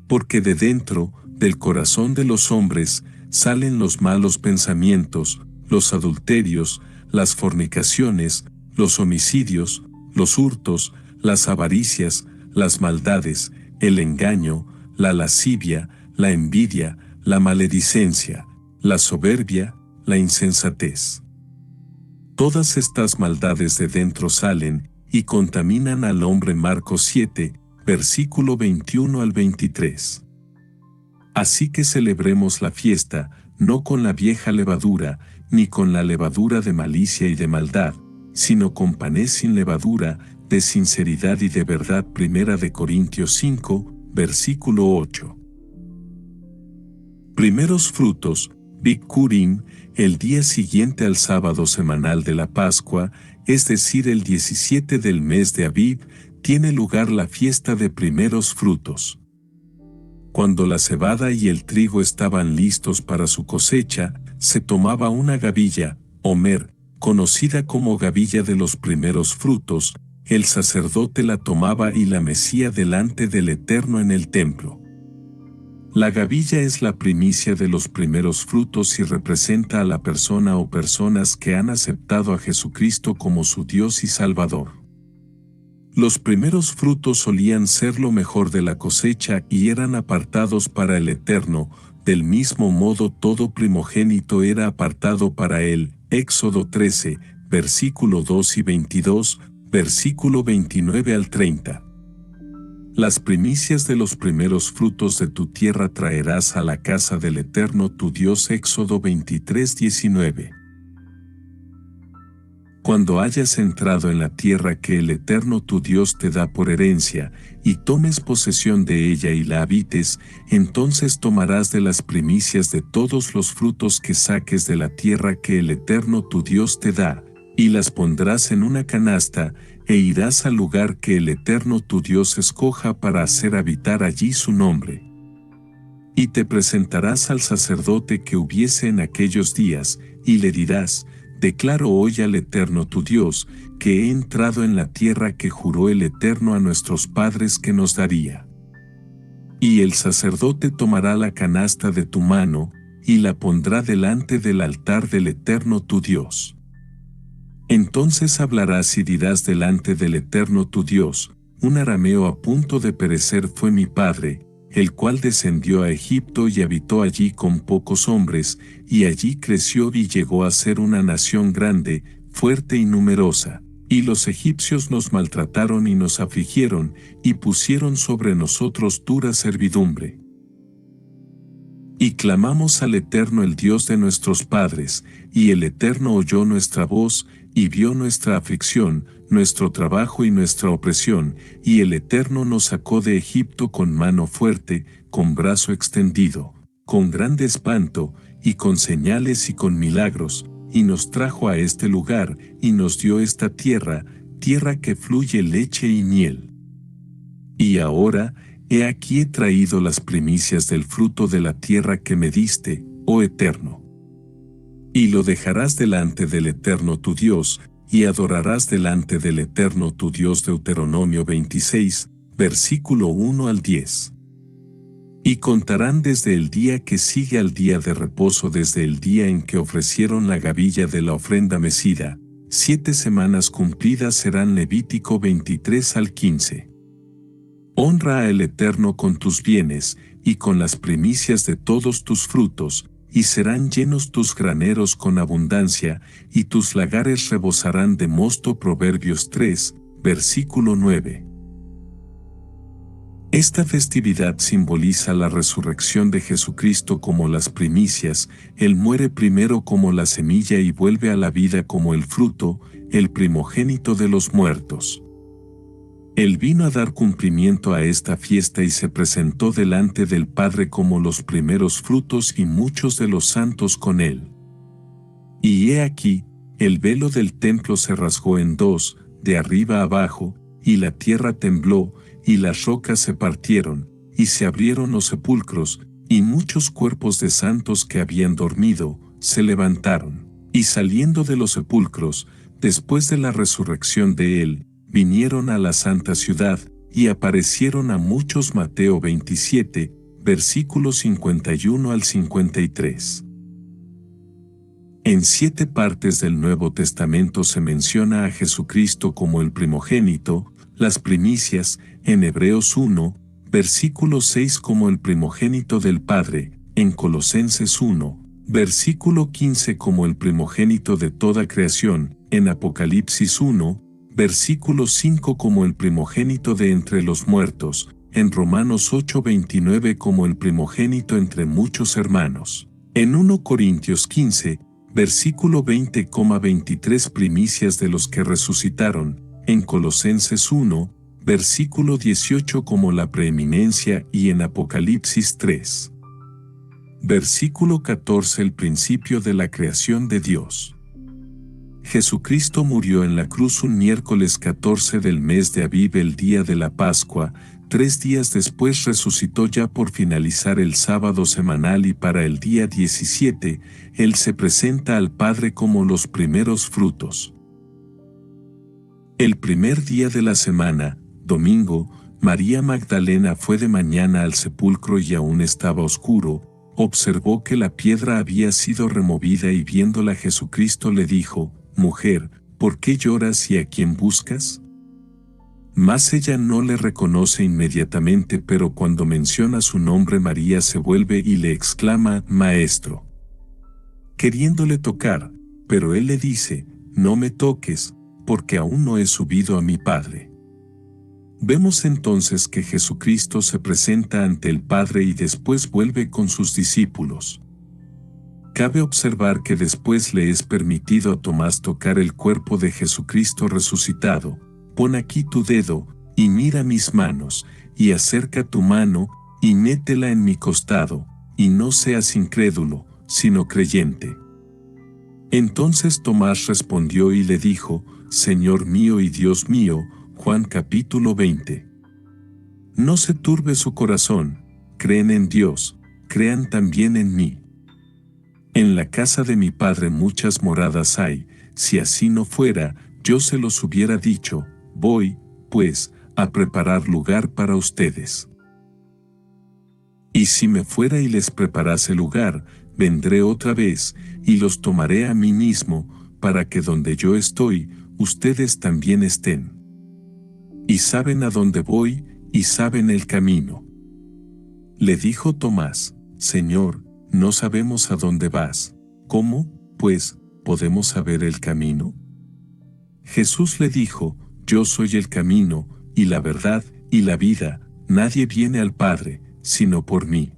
Porque de dentro, del corazón de los hombres, salen los malos pensamientos, los adulterios, las fornicaciones, los homicidios, los hurtos, las avaricias, las maldades, el engaño, la lascivia, la envidia, la maledicencia, la soberbia, la insensatez. Todas estas maldades de dentro salen y contaminan al hombre. Marcos 7, versículo 21 al 23. Así que celebremos la fiesta, no con la vieja levadura, ni con la levadura de malicia y de maldad, sino con panes sin levadura, de sinceridad y de verdad. Primera de Corintios 5, versículo 8. Primeros frutos, Bikurim, el día siguiente al sábado semanal de la Pascua, es decir, el 17 del mes de Abib, tiene lugar la fiesta de primeros frutos. Cuando la cebada y el trigo estaban listos para su cosecha, se tomaba una gavilla, Omer, conocida como gavilla de los primeros frutos. El sacerdote la tomaba y la mecía delante del Eterno en el templo. La gavilla es la primicia de los primeros frutos y representa a la persona o personas que han aceptado a Jesucristo como su Dios y Salvador. Los primeros frutos solían ser lo mejor de la cosecha y eran apartados para el Eterno. Del mismo modo, todo primogénito era apartado para él. Éxodo 13, versículo 2 y 22, versículo 29 al 30. Las primicias de los primeros frutos de tu tierra traerás a la casa del Eterno tu Dios. Éxodo 23, 19. Cuando hayas entrado en la tierra que el Eterno tu Dios te da por herencia, y tomes posesión de ella y la habites, entonces tomarás de las primicias de todos los frutos que saques de la tierra que el Eterno tu Dios te da, y las pondrás en una canasta, e irás al lugar que el Eterno tu Dios escoja para hacer habitar allí su nombre. Y te presentarás al sacerdote que hubiese en aquellos días, y le dirás: declaro hoy al Eterno tu Dios, que he entrado en la tierra que juró el Eterno a nuestros padres que nos daría. Y el sacerdote tomará la canasta de tu mano, y la pondrá delante del altar del Eterno tu Dios. Entonces hablarás y dirás delante del Eterno tu Dios: un arameo a punto de perecer fue mi padre, el cual descendió a Egipto y habitó allí con pocos hombres, y allí creció y llegó a ser una nación grande, fuerte y numerosa. Y los egipcios nos maltrataron y nos afligieron, y pusieron sobre nosotros dura servidumbre. Y clamamos al Eterno, el Dios de nuestros padres, y el Eterno oyó nuestra voz, y vio nuestra aflicción, nuestro trabajo y nuestra opresión, y el Eterno nos sacó de Egipto con mano fuerte, con brazo extendido, con grande espanto, y con señales y con milagros, y nos trajo a este lugar, y nos dio esta tierra, tierra que fluye leche y miel. Y ahora, he aquí he traído las primicias del fruto de la tierra que me diste, oh Eterno. Y lo dejarás delante del Eterno tu Dios, y adorarás delante del Eterno tu Dios. Deuteronomio 26, versículo 1 al 10. Y contarán desde el día que sigue al día de reposo, desde el día en que ofrecieron la gavilla de la ofrenda mecida, 7 semanas cumplidas serán. Levítico 23 al 15. Honra al Eterno con tus bienes, y con las primicias de todos tus frutos, y serán llenos tus graneros con abundancia, y tus lagares rebosarán de mosto. Proverbios 3, versículo 9. Esta festividad simboliza la resurrección de Jesucristo como las primicias. Él muere primero como la semilla y vuelve a la vida como el fruto, el primogénito de los muertos. Él vino a dar cumplimiento a esta fiesta y se presentó delante del Padre como los primeros frutos, y muchos de los santos con él. Y he aquí, el velo del templo se rasgó en dos, de arriba abajo, y la tierra tembló, y las rocas se partieron, y se abrieron los sepulcros, y muchos cuerpos de santos que habían dormido, se levantaron. Y saliendo de los sepulcros, después de la resurrección de él, vinieron a la santa ciudad, y aparecieron a muchos. Mateo 27, versículos 51 al 53. En 7 partes del Nuevo Testamento se menciona a Jesucristo como el primogénito, las primicias, en Hebreos 1, versículo 6 como el primogénito del Padre, en Colosenses 1, versículo 15 como el primogénito de toda creación, en Apocalipsis 1, versículo 5 como el primogénito de entre los muertos, en Romanos 8:29 como el primogénito entre muchos hermanos, en 1 Corintios 15, versículo 20,23 primicias de los que resucitaron, en Colosenses 1, versículo 18 como la preeminencia, y en Apocalipsis 3. Versículo 14 el principio de la creación de Dios. Jesucristo murió en la cruz un miércoles 14 del mes de Abib, el día de la Pascua. 3 días después resucitó ya por finalizar el sábado semanal, y para el día 17, Él se presenta al Padre como los primeros frutos. El primer día de la semana, domingo, María Magdalena fue de mañana al sepulcro y aún estaba oscuro. Observó que la piedra había sido removida, y viéndola Jesucristo le dijo: Mujer, ¿por qué lloras y a quién buscas? Mas ella no le reconoce inmediatamente, pero cuando menciona su nombre, María se vuelve y le exclama: Maestro, queriéndole tocar, pero él le dice: No me toques, porque aún no he subido a mi Padre. Vemos entonces que Jesucristo se presenta ante el Padre y después vuelve con sus discípulos. Cabe observar que después le es permitido a Tomás tocar el cuerpo de Jesucristo resucitado. Pon aquí tu dedo, y mira mis manos, y acerca tu mano, y métela en mi costado, y no seas incrédulo, sino creyente. Entonces Tomás respondió y le dijo: Señor mío y Dios mío. Juan capítulo 20. No se turbe su corazón, creen en Dios, crean también en mí. En la casa de mi Padre muchas moradas hay. Si así no fuera, yo se los hubiera dicho. Voy, pues, a preparar lugar para ustedes. Y si me fuera y les preparase lugar, vendré otra vez, y los tomaré a mí mismo, para que donde yo estoy, ustedes también estén. Y saben a dónde voy, y saben el camino. Le dijo Tomás: Señor, no sabemos a dónde vas. ¿Cómo, pues, podemos saber el camino? Jesús le dijo: Yo soy el camino, y la verdad, y la vida. Nadie viene al Padre, sino por mí.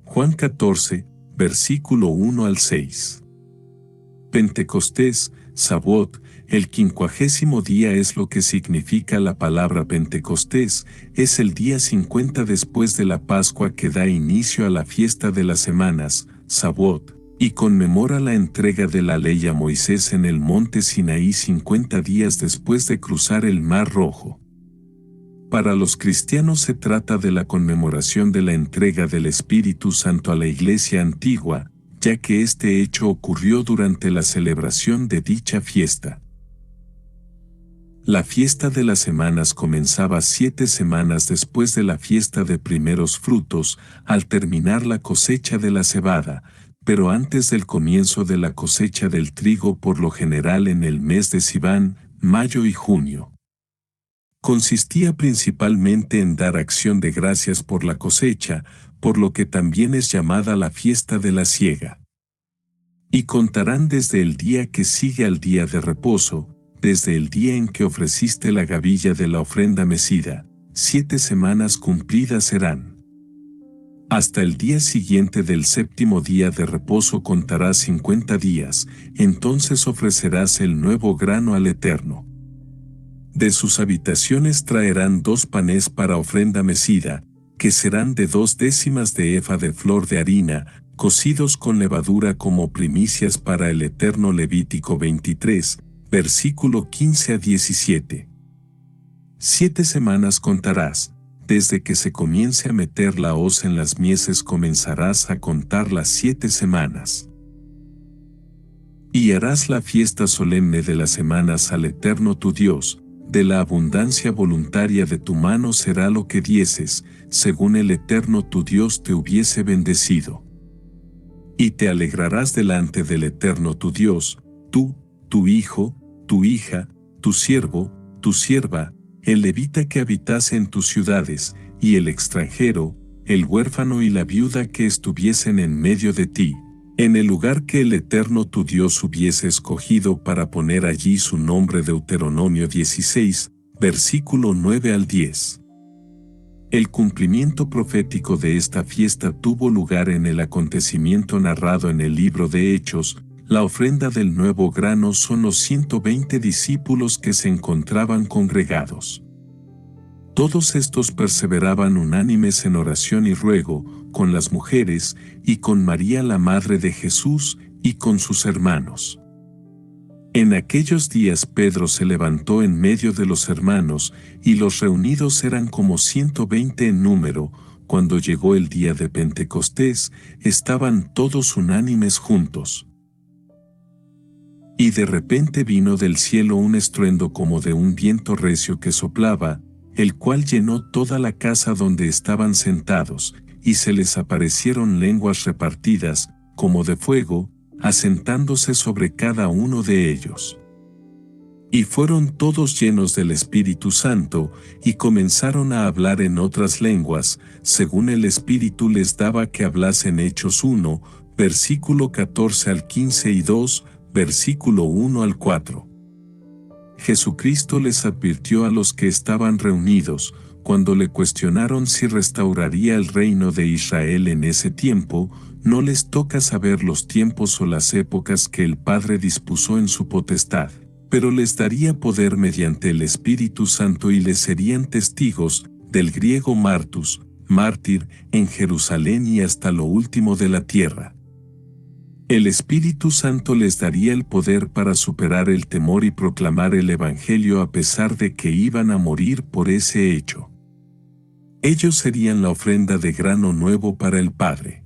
Juan 14, versículo 1 al 6. Pentecostés, Sabot, el 50º día es lo que significa la palabra Pentecostés, es el día 50 después de la Pascua que da inicio a la fiesta de las semanas, Sabot, y conmemora la entrega de la ley a Moisés en el monte Sinaí 50 días después de cruzar el Mar Rojo. Para los cristianos se trata de la conmemoración de la entrega del Espíritu Santo a la Iglesia antigua, ya que este hecho ocurrió durante la celebración de dicha fiesta. La fiesta de las semanas comenzaba 7 semanas después de la fiesta de primeros frutos, al terminar la cosecha de la cebada, pero antes del comienzo de la cosecha del trigo, por lo general en el mes de Siván, mayo y junio. Consistía principalmente en dar acción de gracias por la cosecha, por lo que también es llamada la fiesta de la siega. Y contarán desde el día que sigue al día de reposo, desde el día en que ofreciste la gavilla de la ofrenda mecida, 7 semanas cumplidas serán. Hasta el día siguiente del 7º día de reposo contarás 50 días, entonces ofrecerás el nuevo grano al Eterno. De sus habitaciones traerán 2 panes para ofrenda mecida, que serán de 2/10 de efa de flor de harina, cocidos con levadura como primicias para el Eterno. Levítico 23, versículo 15 a 17. 7 semanas contarás, desde que se comience a meter la hoz en las mieses comenzarás a contar las 7 semanas. Y harás la fiesta solemne de las semanas al Eterno tu Dios. De la abundancia voluntaria de tu mano será lo que dieses, según el Eterno tu Dios te hubiese bendecido. Y te alegrarás delante del Eterno tu Dios, tú, tu hijo, tu hija, tu siervo, tu sierva, el levita que habitase en tus ciudades, y el extranjero, el huérfano y la viuda que estuviesen en medio de ti, en el lugar que el Eterno tu Dios hubiese escogido para poner allí su nombre. Deuteronomio 16, versículo 9 al 10. El cumplimiento profético de esta fiesta tuvo lugar en el acontecimiento narrado en el libro de Hechos. La ofrenda del nuevo grano son los 120 discípulos que se encontraban congregados. Todos estos perseveraban unánimes en oración y ruego, con las mujeres, y con María la Madre de Jesús, y con sus hermanos. En aquellos días Pedro se levantó en medio de los hermanos, y los reunidos eran como 120 en número. Cuando llegó el día de Pentecostés, estaban todos unánimes juntos. Y de repente vino del cielo un estruendo como de un viento recio que soplaba, el cual llenó toda la casa donde estaban sentados, y se les aparecieron lenguas repartidas, como de fuego, asentándose sobre cada uno de ellos. Y fueron todos llenos del Espíritu Santo, y comenzaron a hablar en otras lenguas, según el Espíritu les daba que hablasen. Hechos 1, versículo 14 al 15 y 2, versículo 1 al 4. Jesucristo les advirtió a los que estaban reunidos, cuando le cuestionaron si restauraría el reino de Israel en ese tiempo: no les toca saber los tiempos o las épocas que el Padre dispuso en su potestad, pero les daría poder mediante el Espíritu Santo y les serían testigos. Del griego martus, mártir, en Jerusalén y hasta lo último de la tierra. El Espíritu Santo les daría el poder para superar el temor y proclamar el Evangelio a pesar de que iban a morir por ese hecho. Ellos serían la ofrenda de grano nuevo para el Padre.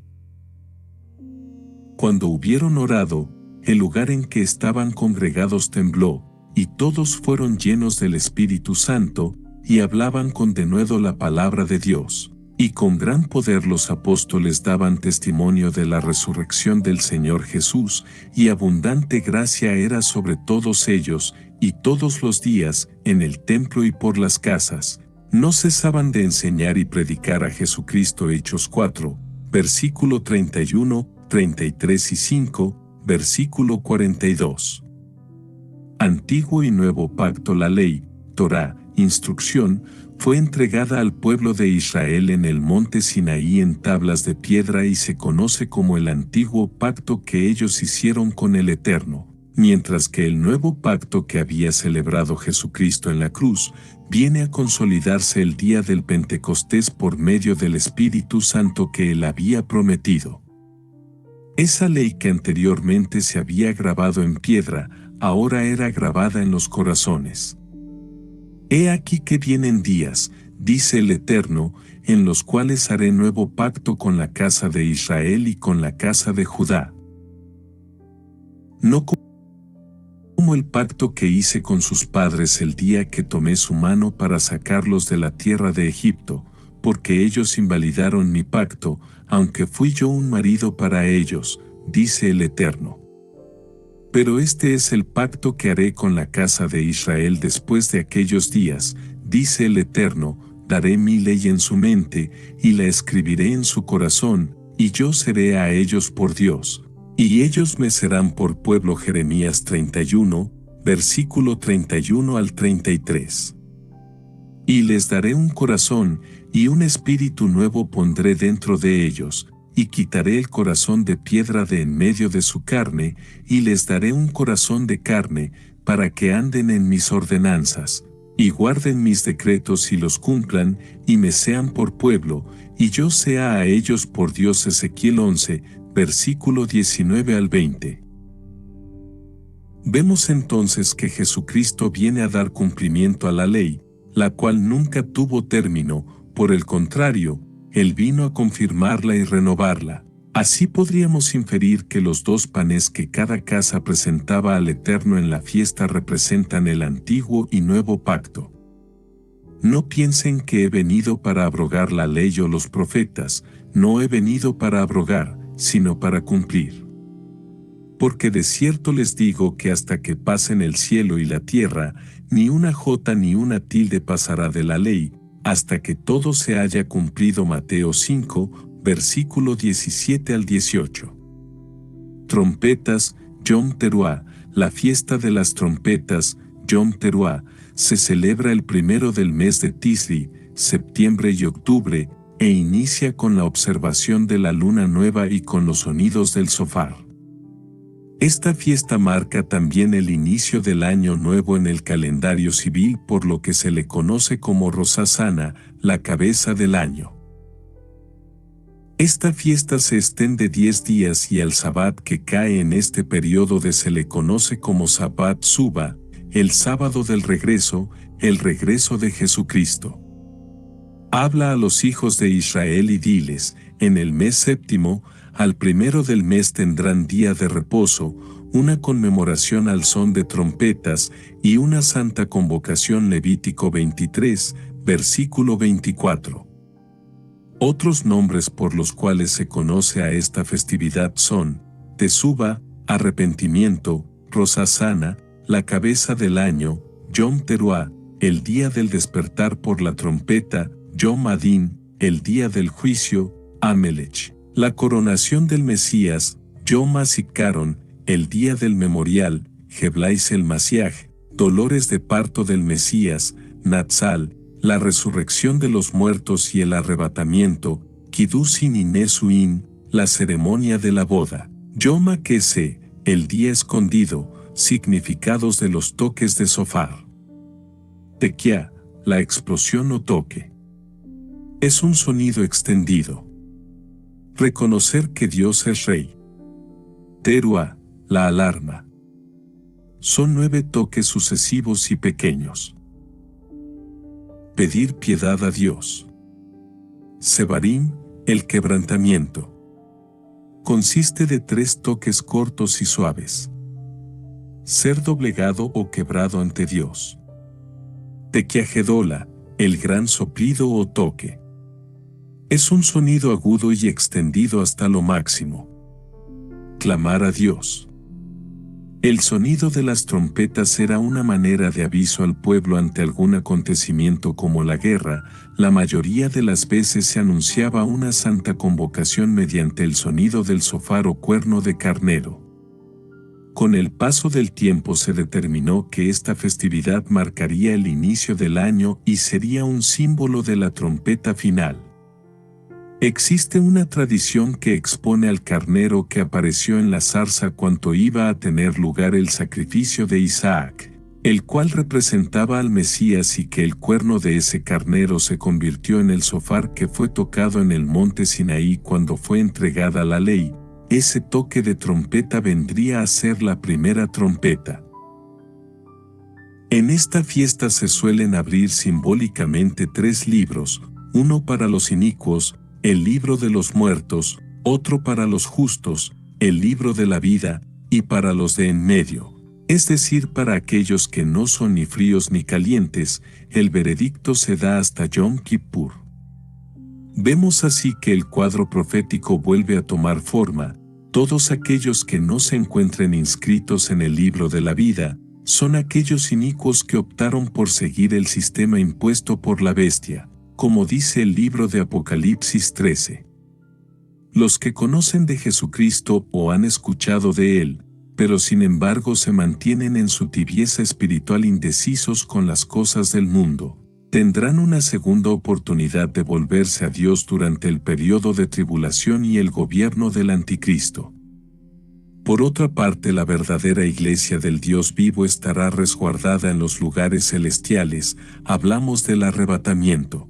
Cuando hubieron orado, el lugar en que estaban congregados tembló, y todos fueron llenos del Espíritu Santo, y hablaban con denuedo la palabra de Dios. Y con gran poder los apóstoles daban testimonio de la resurrección del Señor Jesús, y abundante gracia era sobre todos ellos, y todos los días, en el templo y por las casas, no cesaban de enseñar y predicar a Jesucristo. Hechos 4, versículo 31, 33 y 5, versículo 42. Antiguo y Nuevo Pacto. La ley, Torá, instrucción, fue entregada al pueblo de Israel en el monte Sinaí en tablas de piedra y se conoce como el antiguo pacto que ellos hicieron con el Eterno, mientras que el nuevo pacto que había celebrado Jesucristo en la cruz viene a consolidarse el día del Pentecostés por medio del Espíritu Santo que él había prometido. Esa ley que anteriormente se había grabado en piedra, ahora era grabada en los corazones. He aquí que vienen días, dice el Eterno, en los cuales haré nuevo pacto con la casa de Israel y con la casa de Judá. No como el pacto que hice con sus padres el día que tomé su mano para sacarlos de la tierra de Egipto, porque ellos invalidaron mi pacto, aunque fui yo un marido para ellos, dice el Eterno. Pero este es el pacto que haré con la casa de Israel después de aquellos días, dice el Eterno, daré mi ley en su mente, y la escribiré en su corazón, y yo seré a ellos por Dios, y ellos me serán por pueblo. Jeremías 31, versículo 31 al 33. Y les daré un corazón, y un espíritu nuevo pondré dentro de ellos, y quitaré el corazón de piedra de en medio de su carne, y les daré un corazón de carne, para que anden en mis ordenanzas, y guarden mis decretos y los cumplan, y me sean por pueblo, y yo sea a ellos por Dios. Ezequiel 11, versículo 19 al 20. Vemos entonces que Jesucristo viene a dar cumplimiento a la ley, la cual nunca tuvo término, por el contrario, Él vino a confirmarla y renovarla. Así podríamos inferir que los 2 panes que cada casa presentaba al Eterno en la fiesta representan el antiguo y nuevo pacto. No piensen que he venido para abrogar la ley o los profetas, no he venido para abrogar, sino para cumplir. Porque de cierto les digo que hasta que pasen el cielo y la tierra, ni una jota ni una tilde pasará de la ley, hasta que todo se haya cumplido. Mateo 5, versículo 17 al 18. Trompetas, Yom Teruá. La fiesta de las trompetas, Yom Teruá, se celebra el 1 del mes de Tisri, septiembre y octubre, e inicia con la observación de la luna nueva y con los sonidos del shofar. Esta fiesta marca también el inicio del año nuevo en el calendario civil, por lo que se le conoce como Rosh Hashanah, la cabeza del año. Esta fiesta se extiende 10 días y al Sabbat que cae en este periodo se le conoce como Sabbat Suba, el sábado del regreso, el regreso de Jesucristo. Habla a los hijos de Israel y diles: en el mes séptimo, al 1 del mes tendrán día de reposo, una conmemoración al son de trompetas y una santa convocación. Levítico 23, versículo 24. Otros nombres por los cuales se conoce a esta festividad son Tesuba, arrepentimiento; Rosh Hashanah, la cabeza del año; Yom Teruá, el día del despertar por la trompeta; Yom Adin, el día del juicio; Amelech, la coronación del Mesías; Yom HaZikaron, el día del memorial; Jeblais el Masiaj, dolores de parto del Mesías; Natsal, la resurrección de los muertos y el arrebatamiento; Kidusin y Nesuin, la ceremonia de la boda; Yom HaKese, el día escondido, significados de los toques de shofar. Tequia, la explosión o toque. Es un sonido extendido. Reconocer que Dios es Rey. Teruá, la alarma. Son 9 toques sucesivos y pequeños. Pedir piedad a Dios. Sebarim, el quebrantamiento. Consiste de 3 toques cortos y suaves. Ser doblegado o quebrado ante Dios. Tequiajedola, el gran soplido o toque. Es un sonido agudo y extendido hasta lo máximo. Clamar a Dios. El sonido de las trompetas era una manera de aviso al pueblo ante algún acontecimiento como la guerra. La mayoría de las veces se anunciaba una santa convocación mediante el sonido del shofar o cuerno de carnero. Con el paso del tiempo se determinó que esta festividad marcaría el inicio del año y sería un símbolo de la trompeta final. Existe una tradición que expone al carnero que apareció en la zarza cuando iba a tener lugar el sacrificio de Isaac, el cual representaba al Mesías, y que el cuerno de ese carnero se convirtió en el shofar que fue tocado en el monte Sinaí cuando fue entregada la ley. Ese toque de trompeta vendría a ser la primera trompeta. En esta fiesta se suelen abrir simbólicamente 3 libros, uno para los inicuos, el libro de los muertos, otro para los justos, el libro de la vida, y para los de en medio, es decir, para aquellos que no son ni fríos ni calientes. El veredicto se da hasta Yom Kippur. Vemos así que el cuadro profético vuelve a tomar forma. Todos aquellos que no se encuentren inscritos en el libro de la vida son aquellos inicuos que optaron por seguir el sistema impuesto por la bestia, como dice el libro de Apocalipsis 13. Los que conocen de Jesucristo o han escuchado de Él, pero sin embargo se mantienen en su tibieza espiritual indecisos con las cosas del mundo, tendrán una segunda oportunidad de volverse a Dios durante el periodo de tribulación y el gobierno del Anticristo. Por otra parte, la verdadera iglesia del Dios vivo estará resguardada en los lugares celestiales. Hablamos del arrebatamiento.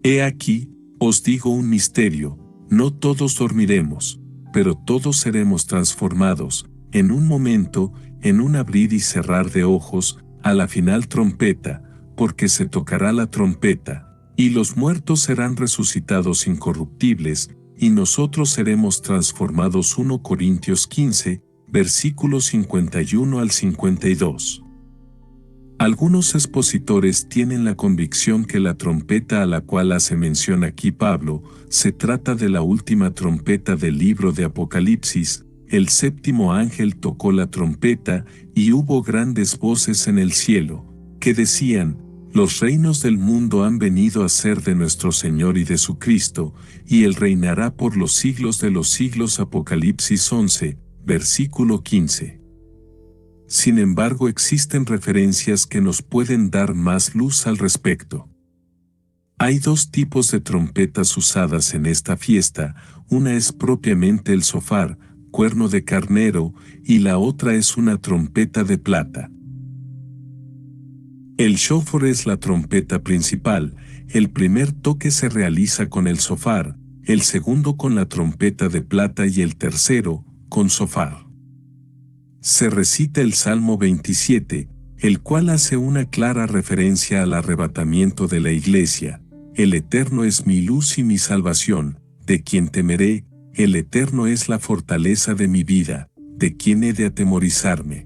He aquí, os digo un misterio: no todos dormiremos, pero todos seremos transformados, en un momento, en un abrir y cerrar de ojos, a la final trompeta, porque se tocará la trompeta, y los muertos serán resucitados incorruptibles, y nosotros seremos transformados. 1 Corintios 15, versículos 51 al 52. Algunos expositores tienen la convicción que la trompeta a la cual hace mención aquí Pablo se trata de la última trompeta del libro de Apocalipsis. El 7º ángel tocó la trompeta y hubo grandes voces en el cielo, que decían: los reinos del mundo han venido a ser de nuestro Señor y de su Cristo, y Él reinará por los siglos de los siglos. Apocalipsis 11, versículo 15. Sin embargo, existen referencias que nos pueden dar más luz al respecto. Hay 2 tipos de trompetas usadas en esta fiesta. Una es propiamente el shofar, cuerno de carnero, y la otra es una trompeta de plata. El shofar es la trompeta principal. El primer toque se realiza con el shofar, el segundo con la trompeta de plata y el tercero con shofar. Se recita el Salmo 27, el cual hace una clara referencia al arrebatamiento de la iglesia. El Eterno es mi luz y mi salvación, ¿de quién temeré? El Eterno es la fortaleza de mi vida, ¿de quién he de atemorizarme?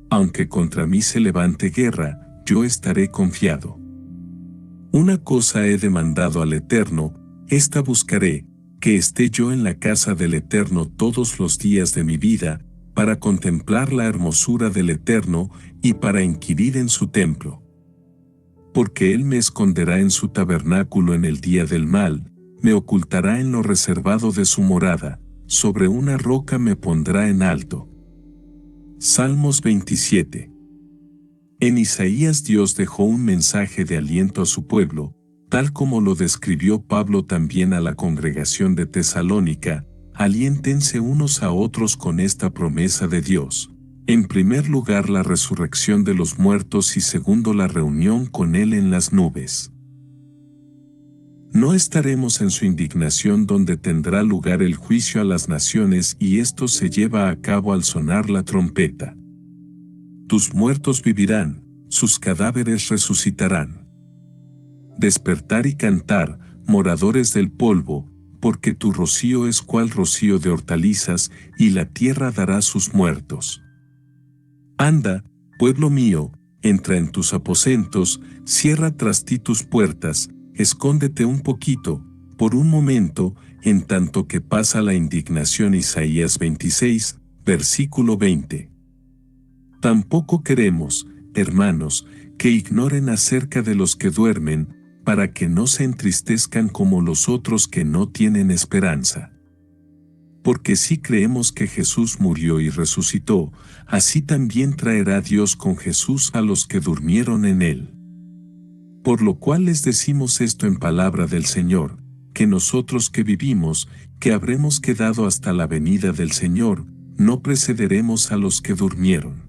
Aunque contra mí se levante guerra, yo estaré confiado. Una cosa he demandado al Eterno, esta buscaré, que esté yo en la casa del Eterno todos los días de mi vida, para contemplar la hermosura del Eterno y para inquirir en su templo. Porque Él me esconderá en su tabernáculo en el día del mal, me ocultará en lo reservado de su morada, sobre una roca me pondrá en alto. Salmos 27. En Isaías Dios dejó un mensaje de aliento a su pueblo, tal como lo describió Pablo también a la congregación de Tesalónica: aliéntense unos a otros con esta promesa de Dios. En primer lugar, la resurrección de los muertos, y segundo, la reunión con Él en las nubes. No estaremos en su indignación, donde tendrá lugar el juicio a las naciones, y esto se lleva a cabo al sonar la trompeta. Tus muertos vivirán, sus cadáveres resucitarán. Despertar y cantar, moradores del polvo, porque tu rocío es cual rocío de hortalizas, y la tierra dará sus muertos. Anda, pueblo mío, entra en tus aposentos, cierra tras ti tus puertas, escóndete un poquito, por un momento, en tanto que pasa la indignación. Isaías 26, versículo 20. Tampoco queremos, hermanos, que ignoren acerca de los que duermen, para que no se entristezcan como los otros que no tienen esperanza. Porque si creemos que Jesús murió y resucitó, así también traerá Dios con Jesús a los que durmieron en él. Por lo cual les decimos esto en palabra del Señor, que nosotros que vivimos, que habremos quedado hasta la venida del Señor, no precederemos a los que durmieron.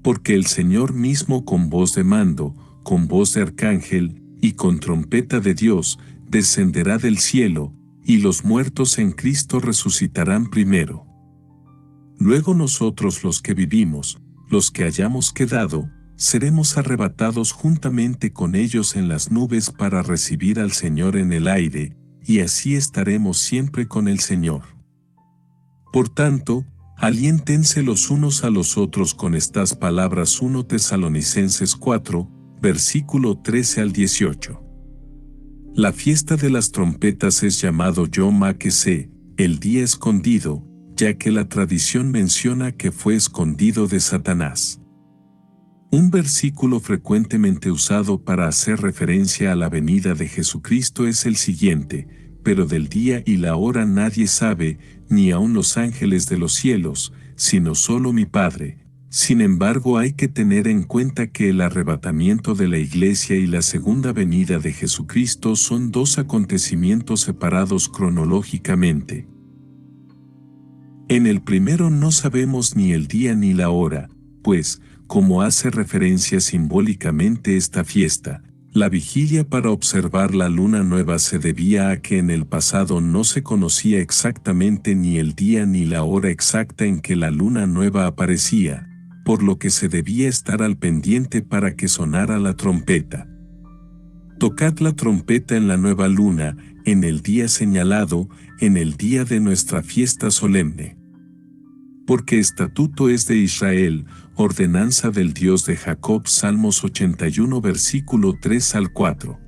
Porque el Señor mismo con voz de mando, con voz de arcángel, y con trompeta de Dios, descenderá del cielo, y los muertos en Cristo resucitarán primero. Luego nosotros los que vivimos, los que hayamos quedado, seremos arrebatados juntamente con ellos en las nubes para recibir al Señor en el aire, y así estaremos siempre con el Señor. Por tanto, aliéntense los unos a los otros con estas palabras. 1 Tesalonicenses 4, versículo 13 al 18. La fiesta de las trompetas es llamado Yom HaKesed, el día escondido, ya que la tradición menciona que fue escondido de Satanás. Un versículo frecuentemente usado para hacer referencia a la venida de Jesucristo es el siguiente: pero del día y la hora nadie sabe, ni aun los ángeles de los cielos, sino solo mi Padre. Sin embargo, hay que tener en cuenta que el arrebatamiento de la Iglesia y la segunda venida de Jesucristo son dos acontecimientos separados cronológicamente. En el primero no sabemos ni el día ni la hora, pues, como hace referencia simbólicamente esta fiesta, la vigilia para observar la luna nueva se debía a que en el pasado no se conocía exactamente ni el día ni la hora exacta en que la luna nueva aparecía, por lo que se debía estar al pendiente para que sonara la trompeta. Tocad la trompeta en la nueva luna, en el día señalado, en el día de nuestra fiesta solemne. Porque estatuto es de Israel, ordenanza del Dios de Jacob. Salmos 81 versículo 3 al 4.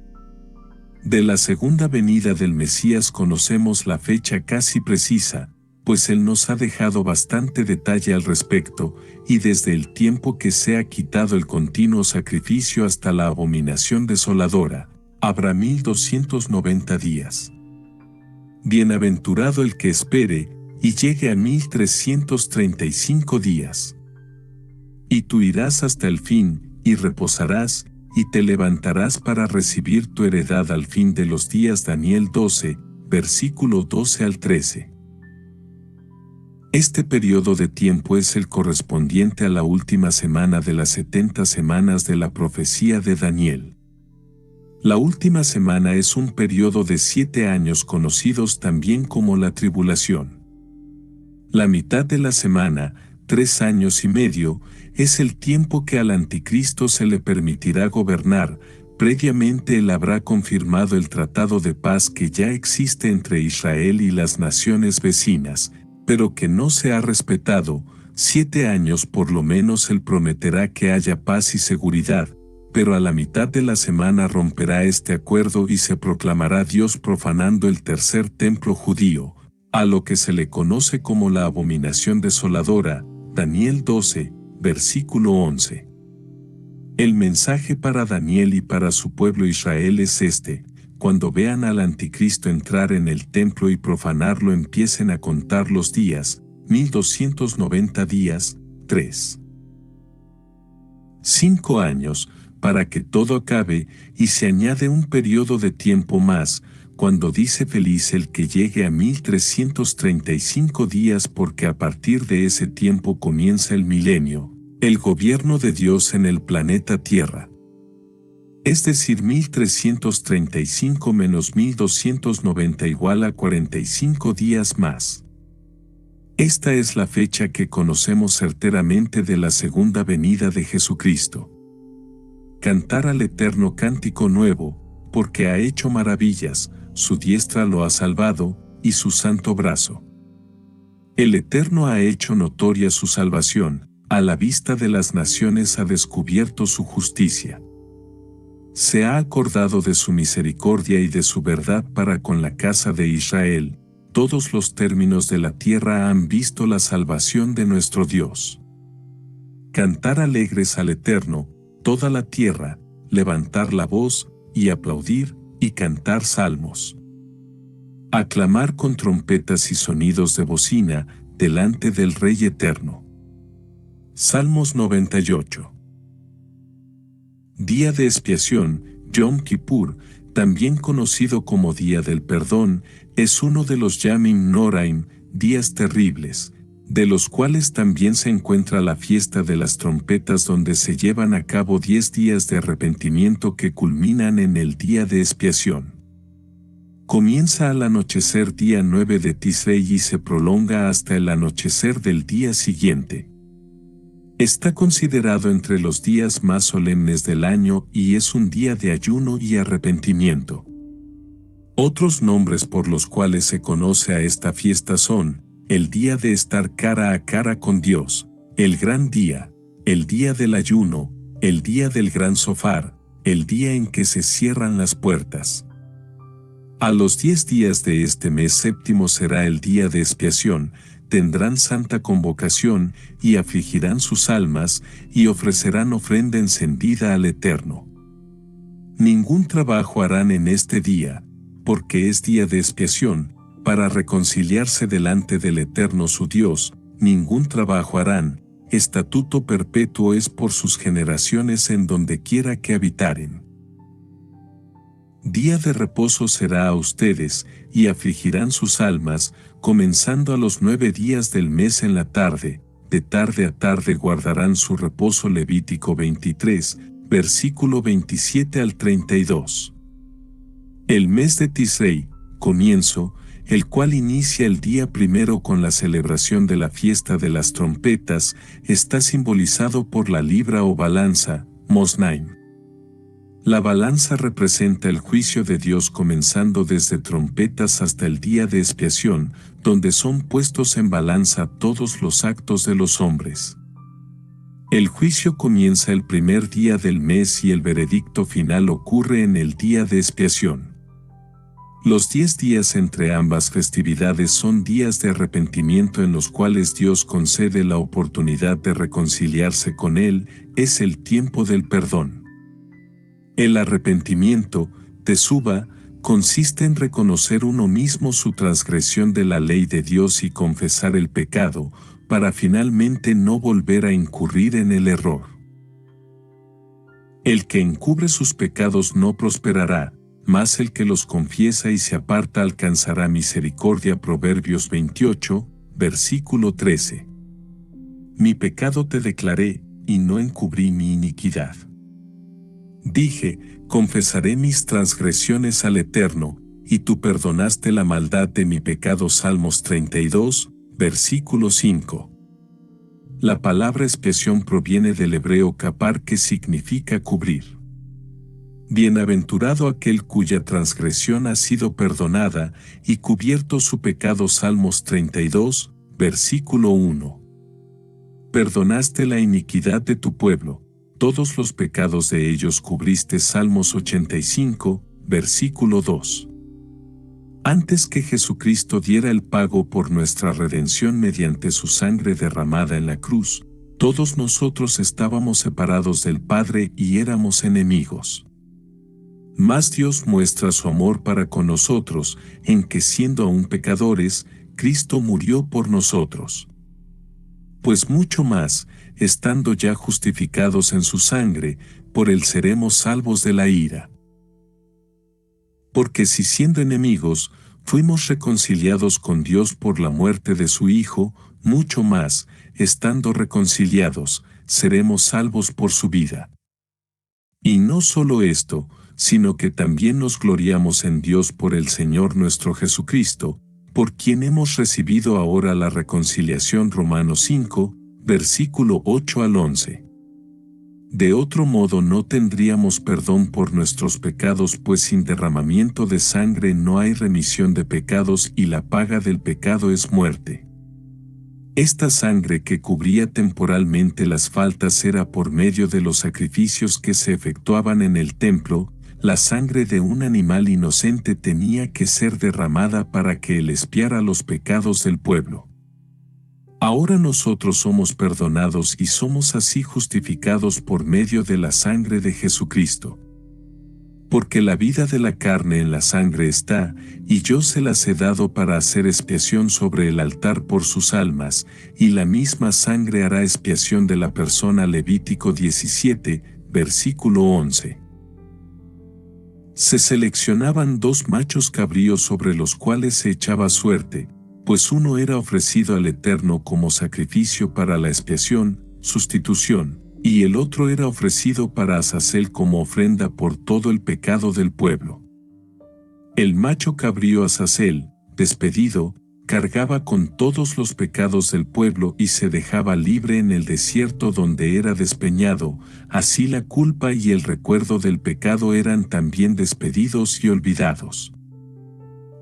De la segunda venida del Mesías conocemos la fecha casi precisa, pues Él nos ha dejado bastante detalle al respecto, y desde el tiempo que se ha quitado el continuo sacrificio hasta la abominación desoladora, habrá 1290 días. Bienaventurado el que espere, y llegue a 1335 días. Y tú irás hasta el fin, y reposarás, y te levantarás para recibir tu heredad al fin de los días. Daniel 12, versículo 12 al 13. Este periodo de tiempo es el correspondiente a la última semana de las 70 semanas de la profecía de Daniel. La última semana es un periodo de 7 años conocidos también como la tribulación. La mitad de la semana, 3 años y medio, es el tiempo que al anticristo se le permitirá gobernar. Previamente él habrá confirmado el tratado de paz que ya existe entre Israel y las naciones vecinas, pero que no se ha respetado. 7 años por lo menos él prometerá que haya paz y seguridad, pero a la mitad de la semana romperá este acuerdo y se proclamará Dios profanando el tercer templo judío, a lo que se le conoce como la abominación desoladora. Daniel 12, versículo 11. El mensaje para Daniel y para su pueblo Israel es este: cuando vean al anticristo entrar en el templo y profanarlo, empiecen a contar los días, 1290 días, 3. 5 años, para que todo acabe, y se añade un periodo de tiempo más, cuando dice feliz el que llegue a 1335 días, porque a partir de ese tiempo comienza el milenio, el gobierno de Dios en el planeta Tierra. Es decir, 1335 menos 1290 igual a 45 días más. Esta es la fecha que conocemos certeramente de la segunda venida de Jesucristo. Cantar al Eterno cántico nuevo, porque ha hecho maravillas, su diestra lo ha salvado, y su santo brazo. El Eterno ha hecho notoria su salvación, a la vista de las naciones ha descubierto su justicia. Se ha acordado de su misericordia y de su verdad para con la casa de Israel. Todos los términos de la tierra han visto la salvación de nuestro Dios. Cantar alegres al Eterno, toda la tierra, levantar la voz, y aplaudir, y cantar salmos. Aclamar con trompetas y sonidos de bocina, delante del Rey Eterno. Salmos 98. Día de expiación, Yom Kippur, también conocido como Día del Perdón, es uno de los Yamim Noraim, días terribles, de los cuales también se encuentra la fiesta de las trompetas, donde se llevan a cabo 10 días de arrepentimiento que culminan en el día de expiación. Comienza al anochecer día 9 de Tisrei y se prolonga hasta el anochecer del día siguiente. Está considerado entre los días más solemnes del año y es un día de ayuno y arrepentimiento. Otros nombres por los cuales se conoce a esta fiesta son: el día de estar cara a cara con Dios, el gran día, el día del ayuno, el día del gran sofar, el día en que se cierran las puertas. A los 10 días de este mes séptimo será el día de expiación. Tendrán santa convocación, y afligirán sus almas, y ofrecerán ofrenda encendida al Eterno. Ningún trabajo harán en este día, porque es día de expiación, para reconciliarse delante del Eterno su Dios. Ningún trabajo harán, estatuto perpetuo es por sus generaciones en donde quiera que habitaren. Día de reposo será a ustedes, y afligirán sus almas, comenzando a los 9 días del mes en la tarde, de tarde a tarde guardarán su reposo. Levítico 23, versículo 27 al 32. El mes de Tisrei, comienzo, el cual inicia el día primero con la celebración de la fiesta de las trompetas, está simbolizado por la libra o balanza, Mosnaim. La balanza representa el juicio de Dios, comenzando desde trompetas hasta el día de expiación, donde son puestos en balanza todos los actos de los hombres. El juicio comienza el primer día del mes y el veredicto final ocurre en el día de expiación. Los 10 días entre ambas festividades son días de arrepentimiento en los cuales Dios concede la oportunidad de reconciliarse con Él. Es el tiempo del perdón. El arrepentimiento, teshuva, consiste en reconocer uno mismo su transgresión de la ley de Dios y confesar el pecado, para finalmente no volver a incurrir en el error. El que encubre sus pecados no prosperará, mas el que los confiesa y se aparta alcanzará misericordia. Proverbios 28, versículo 13. Mi pecado te declaré, y no encubrí mi iniquidad. Dije, confesaré mis transgresiones al Eterno, y tú perdonaste la maldad de mi pecado. Salmos 32, versículo 5. La palabra expiación proviene del hebreo kapar, que significa cubrir. Bienaventurado aquel cuya transgresión ha sido perdonada y cubierto su pecado. Salmos 32, versículo 1. Perdonaste la iniquidad de tu pueblo, todos los pecados de ellos cubriste. Salmos 85, versículo 2. Antes que Jesucristo diera el pago por nuestra redención mediante su sangre derramada en la cruz, todos nosotros estábamos separados del Padre y éramos enemigos. Mas Dios muestra su amor para con nosotros, en que siendo aún pecadores, Cristo murió por nosotros. Pues mucho más, estando ya justificados en su sangre, por él seremos salvos de la ira. Porque si siendo enemigos, fuimos reconciliados con Dios por la muerte de su Hijo, mucho más, estando reconciliados, seremos salvos por su vida. Y no solo esto, sino que también nos gloriamos en Dios por el Señor nuestro Jesucristo, por quien hemos recibido ahora la reconciliación. Romanos 5, versículo 8 al 11. De otro modo no tendríamos perdón por nuestros pecados, pues sin derramamiento de sangre no hay remisión de pecados y la paga del pecado es muerte. Esta sangre que cubría temporalmente las faltas era por medio de los sacrificios que se efectuaban en el templo. La sangre de un animal inocente tenía que ser derramada para que él expiara los pecados del pueblo. Ahora nosotros somos perdonados y somos así justificados por medio de la sangre de Jesucristo. Porque la vida de la carne en la sangre está, y yo se las he dado para hacer expiación sobre el altar por sus almas, y la misma sangre hará expiación de la persona. Levítico 17, versículo 11. Se seleccionaban 2 machos cabríos sobre los cuales se echaba suerte, pues uno era ofrecido al Eterno como sacrificio para la expiación, sustitución, y el otro era ofrecido para Azazel como ofrenda por todo el pecado del pueblo. El macho cabrío Azazel, despedido, cargaba con todos los pecados del pueblo y se dejaba libre en el desierto donde era despeñado, así la culpa y el recuerdo del pecado eran también despedidos y olvidados.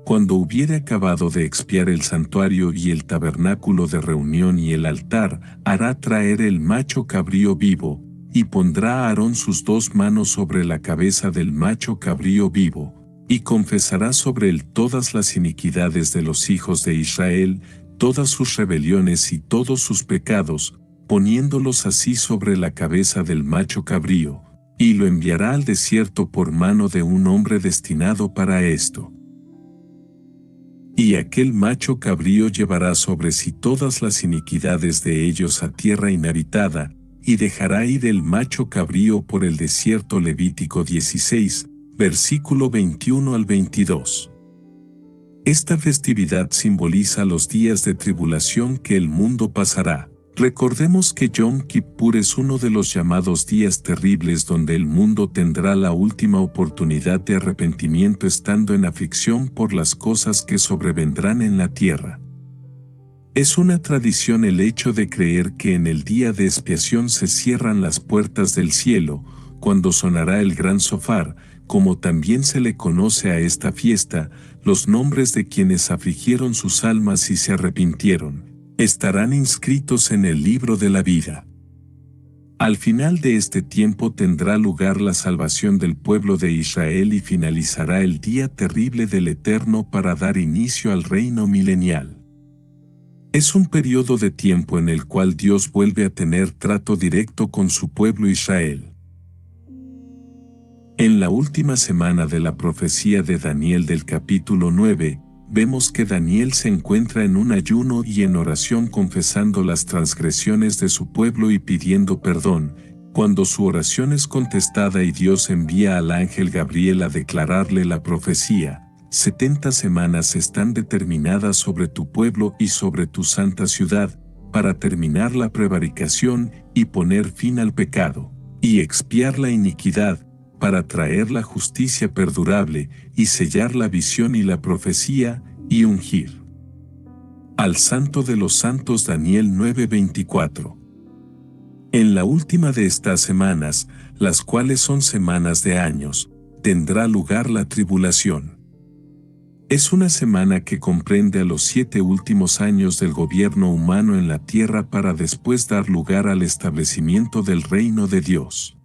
Cuando hubiere acabado de expiar el santuario y el tabernáculo de reunión y el altar, hará traer el macho cabrío vivo, y pondrá a Aarón sus 2 manos sobre la cabeza del macho cabrío vivo, y confesará sobre él todas las iniquidades de los hijos de Israel, todas sus rebeliones y todos sus pecados, poniéndolos así sobre la cabeza del macho cabrío, y lo enviará al desierto por mano de un hombre destinado para esto. Y aquel macho cabrío llevará sobre sí todas las iniquidades de ellos a tierra inhabitada, y dejará ir el macho cabrío por el desierto. Levítico 16, versículo 21 al 22. Esta festividad simboliza los días de tribulación que el mundo pasará. Recordemos que Yom Kippur es uno de los llamados días terribles donde el mundo tendrá la última oportunidad de arrepentimiento estando en aflicción por las cosas que sobrevendrán en la tierra. Es una tradición el hecho de creer que en el día de expiación se cierran las puertas del cielo, cuando sonará el gran shofar, como también se le conoce a esta fiesta, los nombres de quienes afligieron sus almas y se arrepintieron estarán inscritos en el libro de la vida. Al final de este tiempo tendrá lugar la salvación del pueblo de Israel y finalizará el día terrible del Eterno para dar inicio al reino milenial. Es un periodo de tiempo en el cual Dios vuelve a tener trato directo con su pueblo Israel. En la última semana de la profecía de Daniel del capítulo 9, vemos que Daniel se encuentra en un ayuno y en oración confesando las transgresiones de su pueblo y pidiendo perdón. Cuando su oración es contestada y Dios envía al ángel Gabriel a declararle la profecía, 70 semanas están determinadas sobre tu pueblo y sobre tu santa ciudad, para terminar la prevaricación y poner fin al pecado, y expiar la iniquidad, para traer la justicia perdurable, y sellar la visión y la profecía, y ungir al Santo de los Santos. Daniel 9:24. En la última de estas semanas, las cuales son semanas de años, tendrá lugar la tribulación. Es una semana que comprende a los 7 últimos años del gobierno humano en la tierra para después dar lugar al establecimiento del reino de Dios.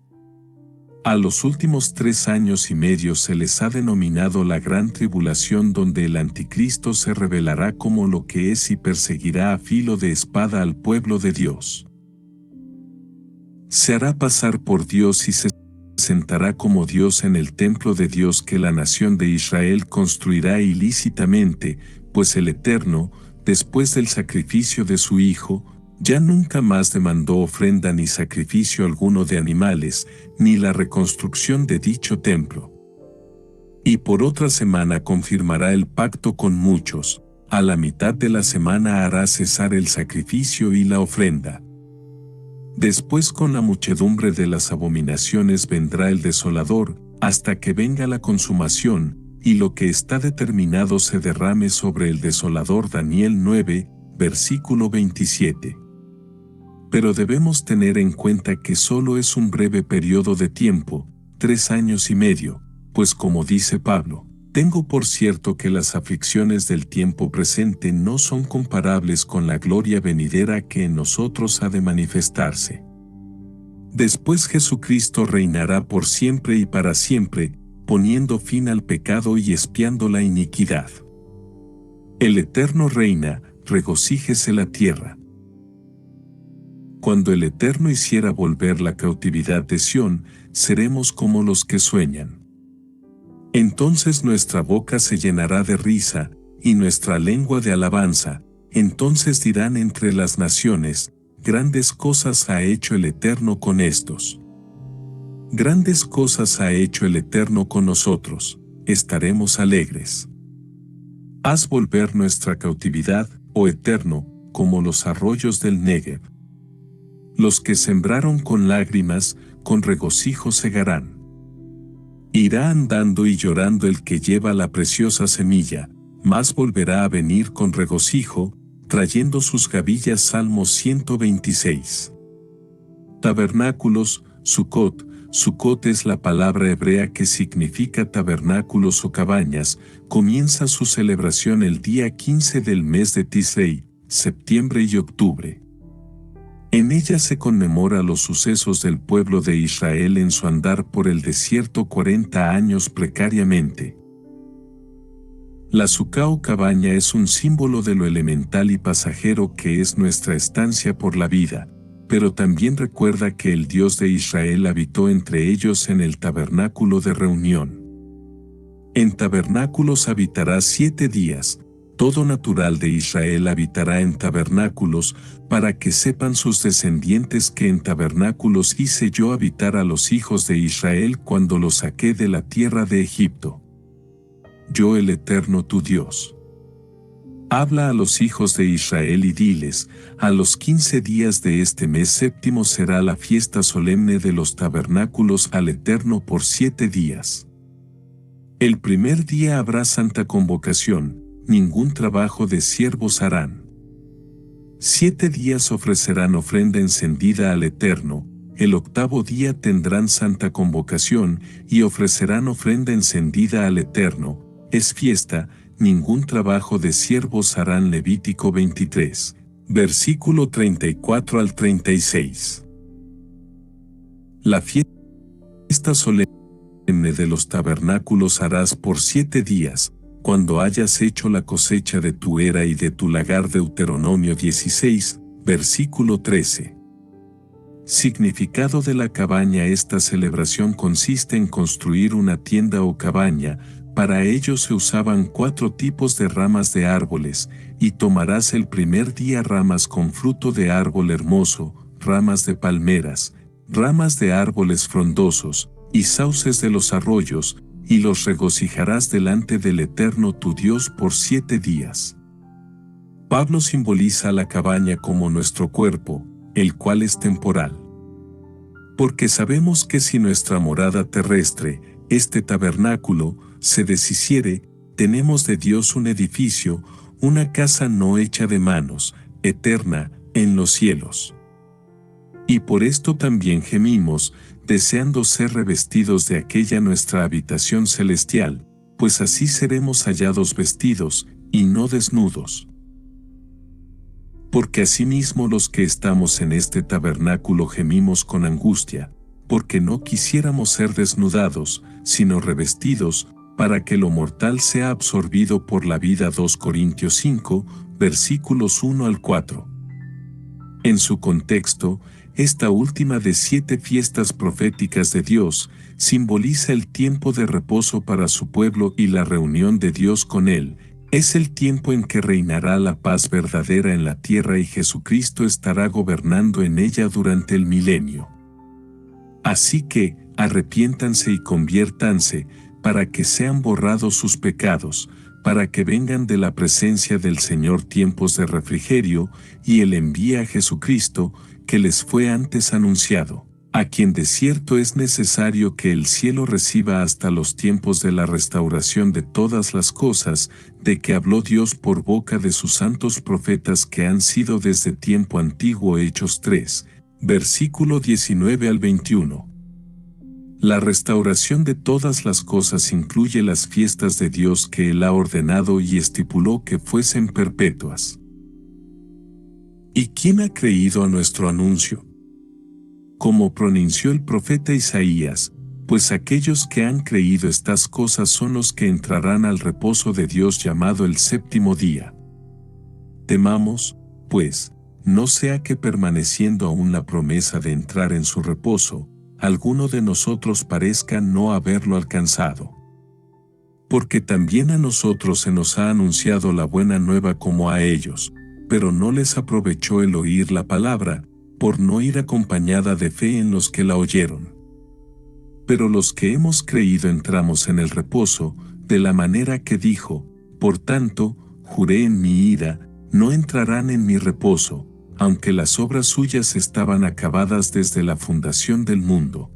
A los últimos 3 años y medio se les ha denominado la Gran Tribulación, donde el Anticristo se revelará como lo que es y perseguirá a filo de espada al pueblo de Dios. Se hará pasar por Dios y se sentará como Dios en el templo de Dios que la nación de Israel construirá ilícitamente, pues el Eterno, después del sacrificio de su Hijo, ya nunca más demandó ofrenda ni sacrificio alguno de animales, ni la reconstrucción de dicho templo. Y por otra semana confirmará el pacto con muchos, a la mitad de la semana hará cesar el sacrificio y la ofrenda. Después con la muchedumbre de las abominaciones vendrá el desolador, hasta que venga la consumación, y lo que está determinado se derrame sobre el desolador. Daniel 9, versículo 27. Pero debemos tener en cuenta que solo es un breve periodo de tiempo, 3 años y medio, pues como dice Pablo, Tengo por cierto que las aflicciones del tiempo presente no son comparables con la gloria venidera que en nosotros ha de manifestarse. Después Jesucristo reinará por siempre y para siempre, poniendo fin al pecado y expiando la iniquidad. El Eterno reina, regocíjese la tierra. Cuando el Eterno hiciera volver la cautividad de Sión, seremos como los que sueñan. Entonces nuestra boca se llenará de risa, y nuestra lengua de alabanza. Entonces dirán entre las naciones, grandes cosas ha hecho el Eterno con estos. Grandes cosas ha hecho el Eterno con nosotros, estaremos alegres. Haz volver nuestra cautividad, oh Eterno, como los arroyos del Negev. Los que sembraron con lágrimas, con regocijo segarán. Irá andando y llorando el que lleva la preciosa semilla, mas volverá a venir con regocijo, trayendo sus gavillas. Salmo 126. Tabernáculos, Sucot. Sucot es la palabra hebrea que significa tabernáculos o cabañas. Comienza su celebración el día 15 del mes de Tisrei, septiembre y octubre. En ella se conmemora los sucesos del pueblo de Israel en su andar por el desierto 40 años precariamente. La sucá o cabaña es un símbolo de lo elemental y pasajero que es nuestra estancia por la vida, pero también recuerda que el Dios de Israel habitó entre ellos en el tabernáculo de reunión. En tabernáculos habitará 7 días. Todo natural de Israel habitará en tabernáculos, para que sepan sus descendientes que en tabernáculos hice yo habitar a los hijos de Israel cuando los saqué de la tierra de Egipto. Yo el Eterno tu Dios. Habla a los hijos de Israel y diles, a los 15 días de este mes séptimo será la fiesta solemne de los tabernáculos al Eterno por 7 días. El primer día habrá santa convocación, ningún trabajo de siervos harán. 7 días ofrecerán ofrenda encendida al Eterno, el octavo día tendrán santa convocación y ofrecerán ofrenda encendida al Eterno, es fiesta, ningún trabajo de siervos harán. Levítico 23, versículo 34 al 36. La fiesta solemne de los tabernáculos harás por 7 días, cuando hayas hecho la cosecha de tu era y de tu lagar. Deuteronomio 16, versículo 13. Significado de la cabaña. Esta celebración consiste en construir una tienda o cabaña. Para ello se usaban 4 tipos de ramas de árboles, y tomarás el primer día ramas con fruto de árbol hermoso, ramas de palmeras, ramas de árboles frondosos, y sauces de los arroyos, y los regocijarás delante del Eterno tu Dios por 7 días. Pablo simboliza la cabaña como nuestro cuerpo, el cual es temporal. Porque sabemos que si nuestra morada terrestre, este tabernáculo, se deshiciere, tenemos de Dios un edificio, una casa no hecha de manos, eterna, en los cielos. Y por esto también gemimos, deseando ser revestidos de aquella nuestra habitación celestial, pues así seremos hallados vestidos, y no desnudos. Porque asimismo los que estamos en este tabernáculo gemimos con angustia, porque no quisiéramos ser desnudados, sino revestidos, para que lo mortal sea absorbido por la vida. 2 Corintios 5, versículos 1 al 4. En su contexto, esta última de 7 fiestas proféticas de Dios, simboliza el tiempo de reposo para su pueblo y la reunión de Dios con él. Es el tiempo en que reinará la paz verdadera en la tierra y Jesucristo estará gobernando en ella durante el milenio. Así que, arrepiéntanse y conviértanse, para que sean borrados sus pecados, para que vengan de la presencia del Señor tiempos de refrigerio, y Él envía a Jesucristo, que les fue antes anunciado, a quien de cierto es necesario que el cielo reciba hasta los tiempos de la restauración de todas las cosas, de que habló Dios por boca de sus santos profetas que han sido desde tiempo antiguo. Hechos 3, versículo 19 al 21. La restauración de todas las cosas incluye las fiestas de Dios que Él ha ordenado y estipuló que fuesen perpetuas. ¿Y quién ha creído a nuestro anuncio? Como pronunció el profeta Isaías, pues aquellos que han creído estas cosas son los que entrarán al reposo de Dios llamado el séptimo día. Temamos, pues, no sea que permaneciendo aún la promesa de entrar en su reposo, alguno de nosotros parezca no haberlo alcanzado. Porque también a nosotros se nos ha anunciado la buena nueva como a ellos, pero no les aprovechó el oír la palabra, por no ir acompañada de fe en los que la oyeron. Pero los que hemos creído entramos en el reposo, de la manera que dijo, por tanto, juré en mi ira, no entrarán en mi reposo, aunque las obras suyas estaban acabadas desde la fundación del mundo.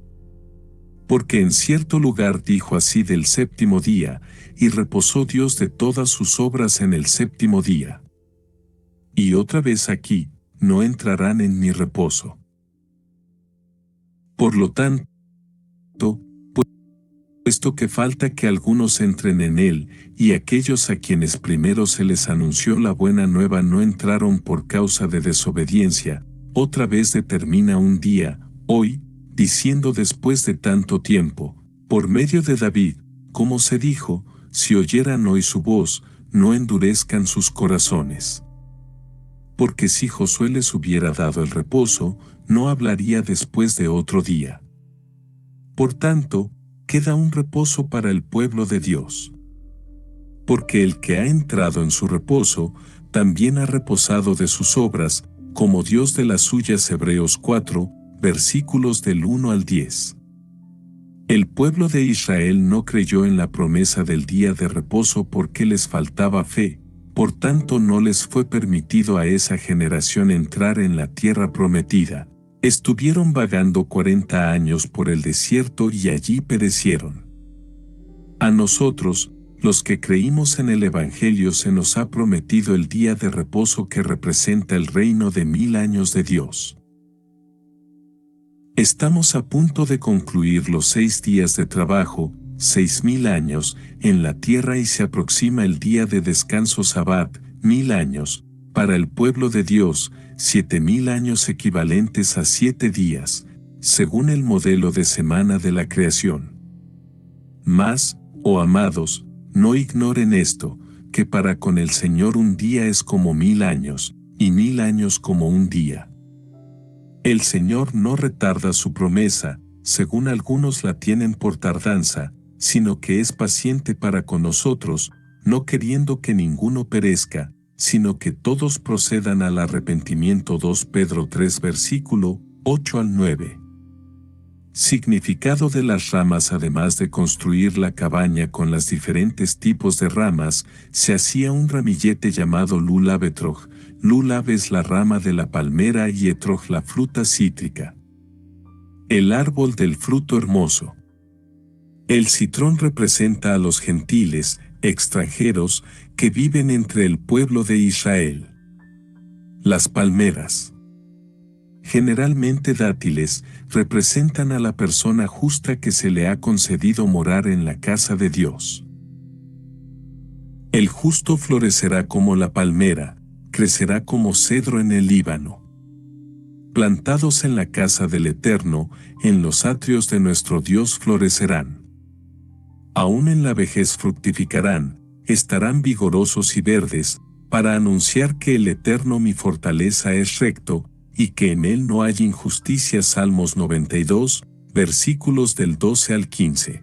Porque en cierto lugar dijo así del séptimo día, y reposó Dios de todas sus obras en el séptimo día. Y otra vez aquí, no entrarán en mi reposo. Por lo tanto, puesto que falta que algunos entren en él, y aquellos a quienes primero se les anunció la buena nueva no entraron por causa de desobediencia, otra vez determina un día, hoy, diciendo después de tanto tiempo, por medio de David, como se dijo, si oyeran hoy su voz, no endurezcan sus corazones. Porque si Josué les hubiera dado el reposo, no hablaría después de otro día. Por tanto, queda un reposo para el pueblo de Dios. Porque el que ha entrado en su reposo, también ha reposado de sus obras, como Dios de las suyas. Hebreos 4, versículos del 1 al 10. El pueblo de Israel no creyó en la promesa del día de reposo porque les faltaba fe, por tanto no les fue permitido a esa generación entrar en la tierra prometida. Estuvieron vagando 40 años por el desierto y allí perecieron. A nosotros, los que creímos en el Evangelio, se nos ha prometido el día de reposo que representa el reino de 1000 años de Dios. Estamos a punto de concluir los 6 días de trabajo, 6000 años, en la tierra y se aproxima el día de descanso Sabbat, 1000 años, para el pueblo de Dios, 7000 años equivalentes a 7 días, según el modelo de semana de la creación. Mas, oh amados, no ignoren esto, que para con el Señor un día es como 1000 años, y 1000 años como un día. El Señor no retarda su promesa, según algunos la tienen por tardanza, sino que es paciente para con nosotros, no queriendo que ninguno perezca, sino que todos procedan al arrepentimiento. 2 Pedro 3 versículo 8 al 9. Significado de las ramas. Además de construir la cabaña con los diferentes tipos de ramas, se hacía un ramillete llamado lulav etrog. Lulav es la rama de la palmera y etrog la fruta cítrica. El árbol del fruto hermoso. El citrón representa a los gentiles, extranjeros, que viven entre el pueblo de Israel. Las palmeras, generalmente dátiles, representan a la persona justa que se le ha concedido morar en la casa de Dios. El justo florecerá como la palmera, crecerá como cedro en el Líbano. Plantados en la casa del Eterno, en los atrios de nuestro Dios florecerán. Aún en la vejez fructificarán, estarán vigorosos y verdes, para anunciar que el Eterno mi fortaleza es recto, y que en él no hay injusticia. Salmos 92, versículos del 12 al 15.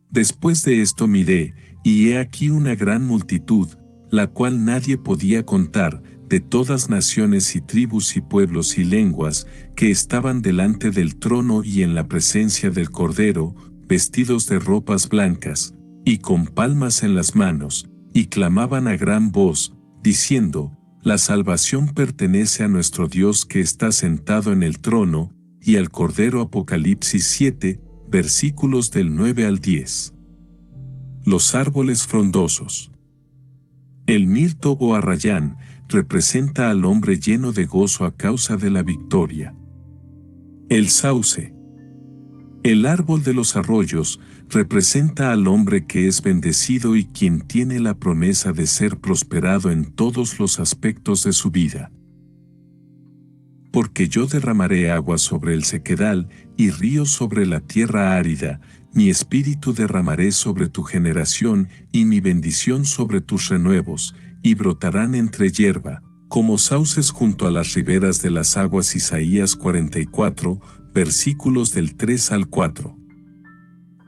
Después de esto miré, y he aquí una gran multitud, la cual nadie podía contar, de todas naciones y tribus y pueblos y lenguas, que estaban delante del trono y en la presencia del Cordero, vestidos de ropas blancas, y con palmas en las manos, y clamaban a gran voz, diciendo: la salvación pertenece a nuestro Dios que está sentado en el trono, y al Cordero. Apocalipsis 7, versículos del 9 al 10. Los árboles frondosos. El mirto o arrayán representa al hombre lleno de gozo a causa de la victoria. El sauce. El árbol de los arroyos representa al hombre que es bendecido y quien tiene la promesa de ser prosperado en todos los aspectos de su vida. Porque yo derramaré agua sobre el sequedal y ríos sobre la tierra árida, mi espíritu derramaré sobre tu generación y mi bendición sobre tus renuevos, y brotarán entre hierba, como sauces junto a las riberas de las aguas. Isaías 44, versículos del 3 al 4.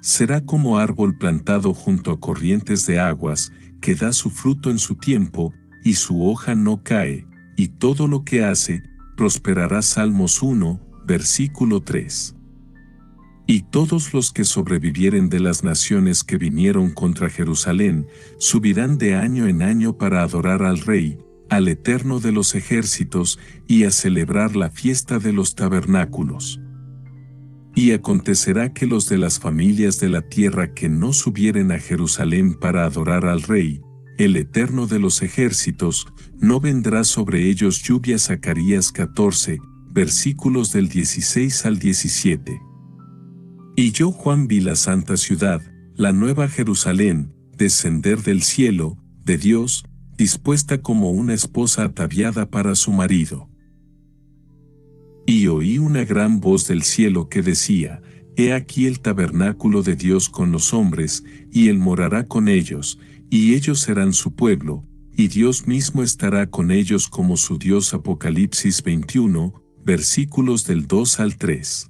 Será como árbol plantado junto a corrientes de aguas, que da su fruto en su tiempo, y su hoja no cae, y todo lo que hace, prosperará. Salmos 1, versículo 3. Y todos los que sobrevivieren de las naciones que vinieron contra Jerusalén, subirán de año en año para adorar al Rey, al Eterno de los ejércitos, y a celebrar la fiesta de los tabernáculos. Y acontecerá que los de las familias de la tierra que no subieren a Jerusalén para adorar al Rey, el Eterno de los ejércitos, no vendrá sobre ellos lluvia. Zacarías 14, versículos del 16 al 17. Y yo, Juan, vi la santa ciudad, la nueva Jerusalén, descender del cielo, de Dios, dispuesta como una esposa ataviada para su marido. Y oí una gran voz del cielo que decía: He aquí el tabernáculo de Dios con los hombres, y Él morará con ellos, y ellos serán su pueblo, y Dios mismo estará con ellos como su Dios. Apocalipsis 21, versículos del 2 al 3.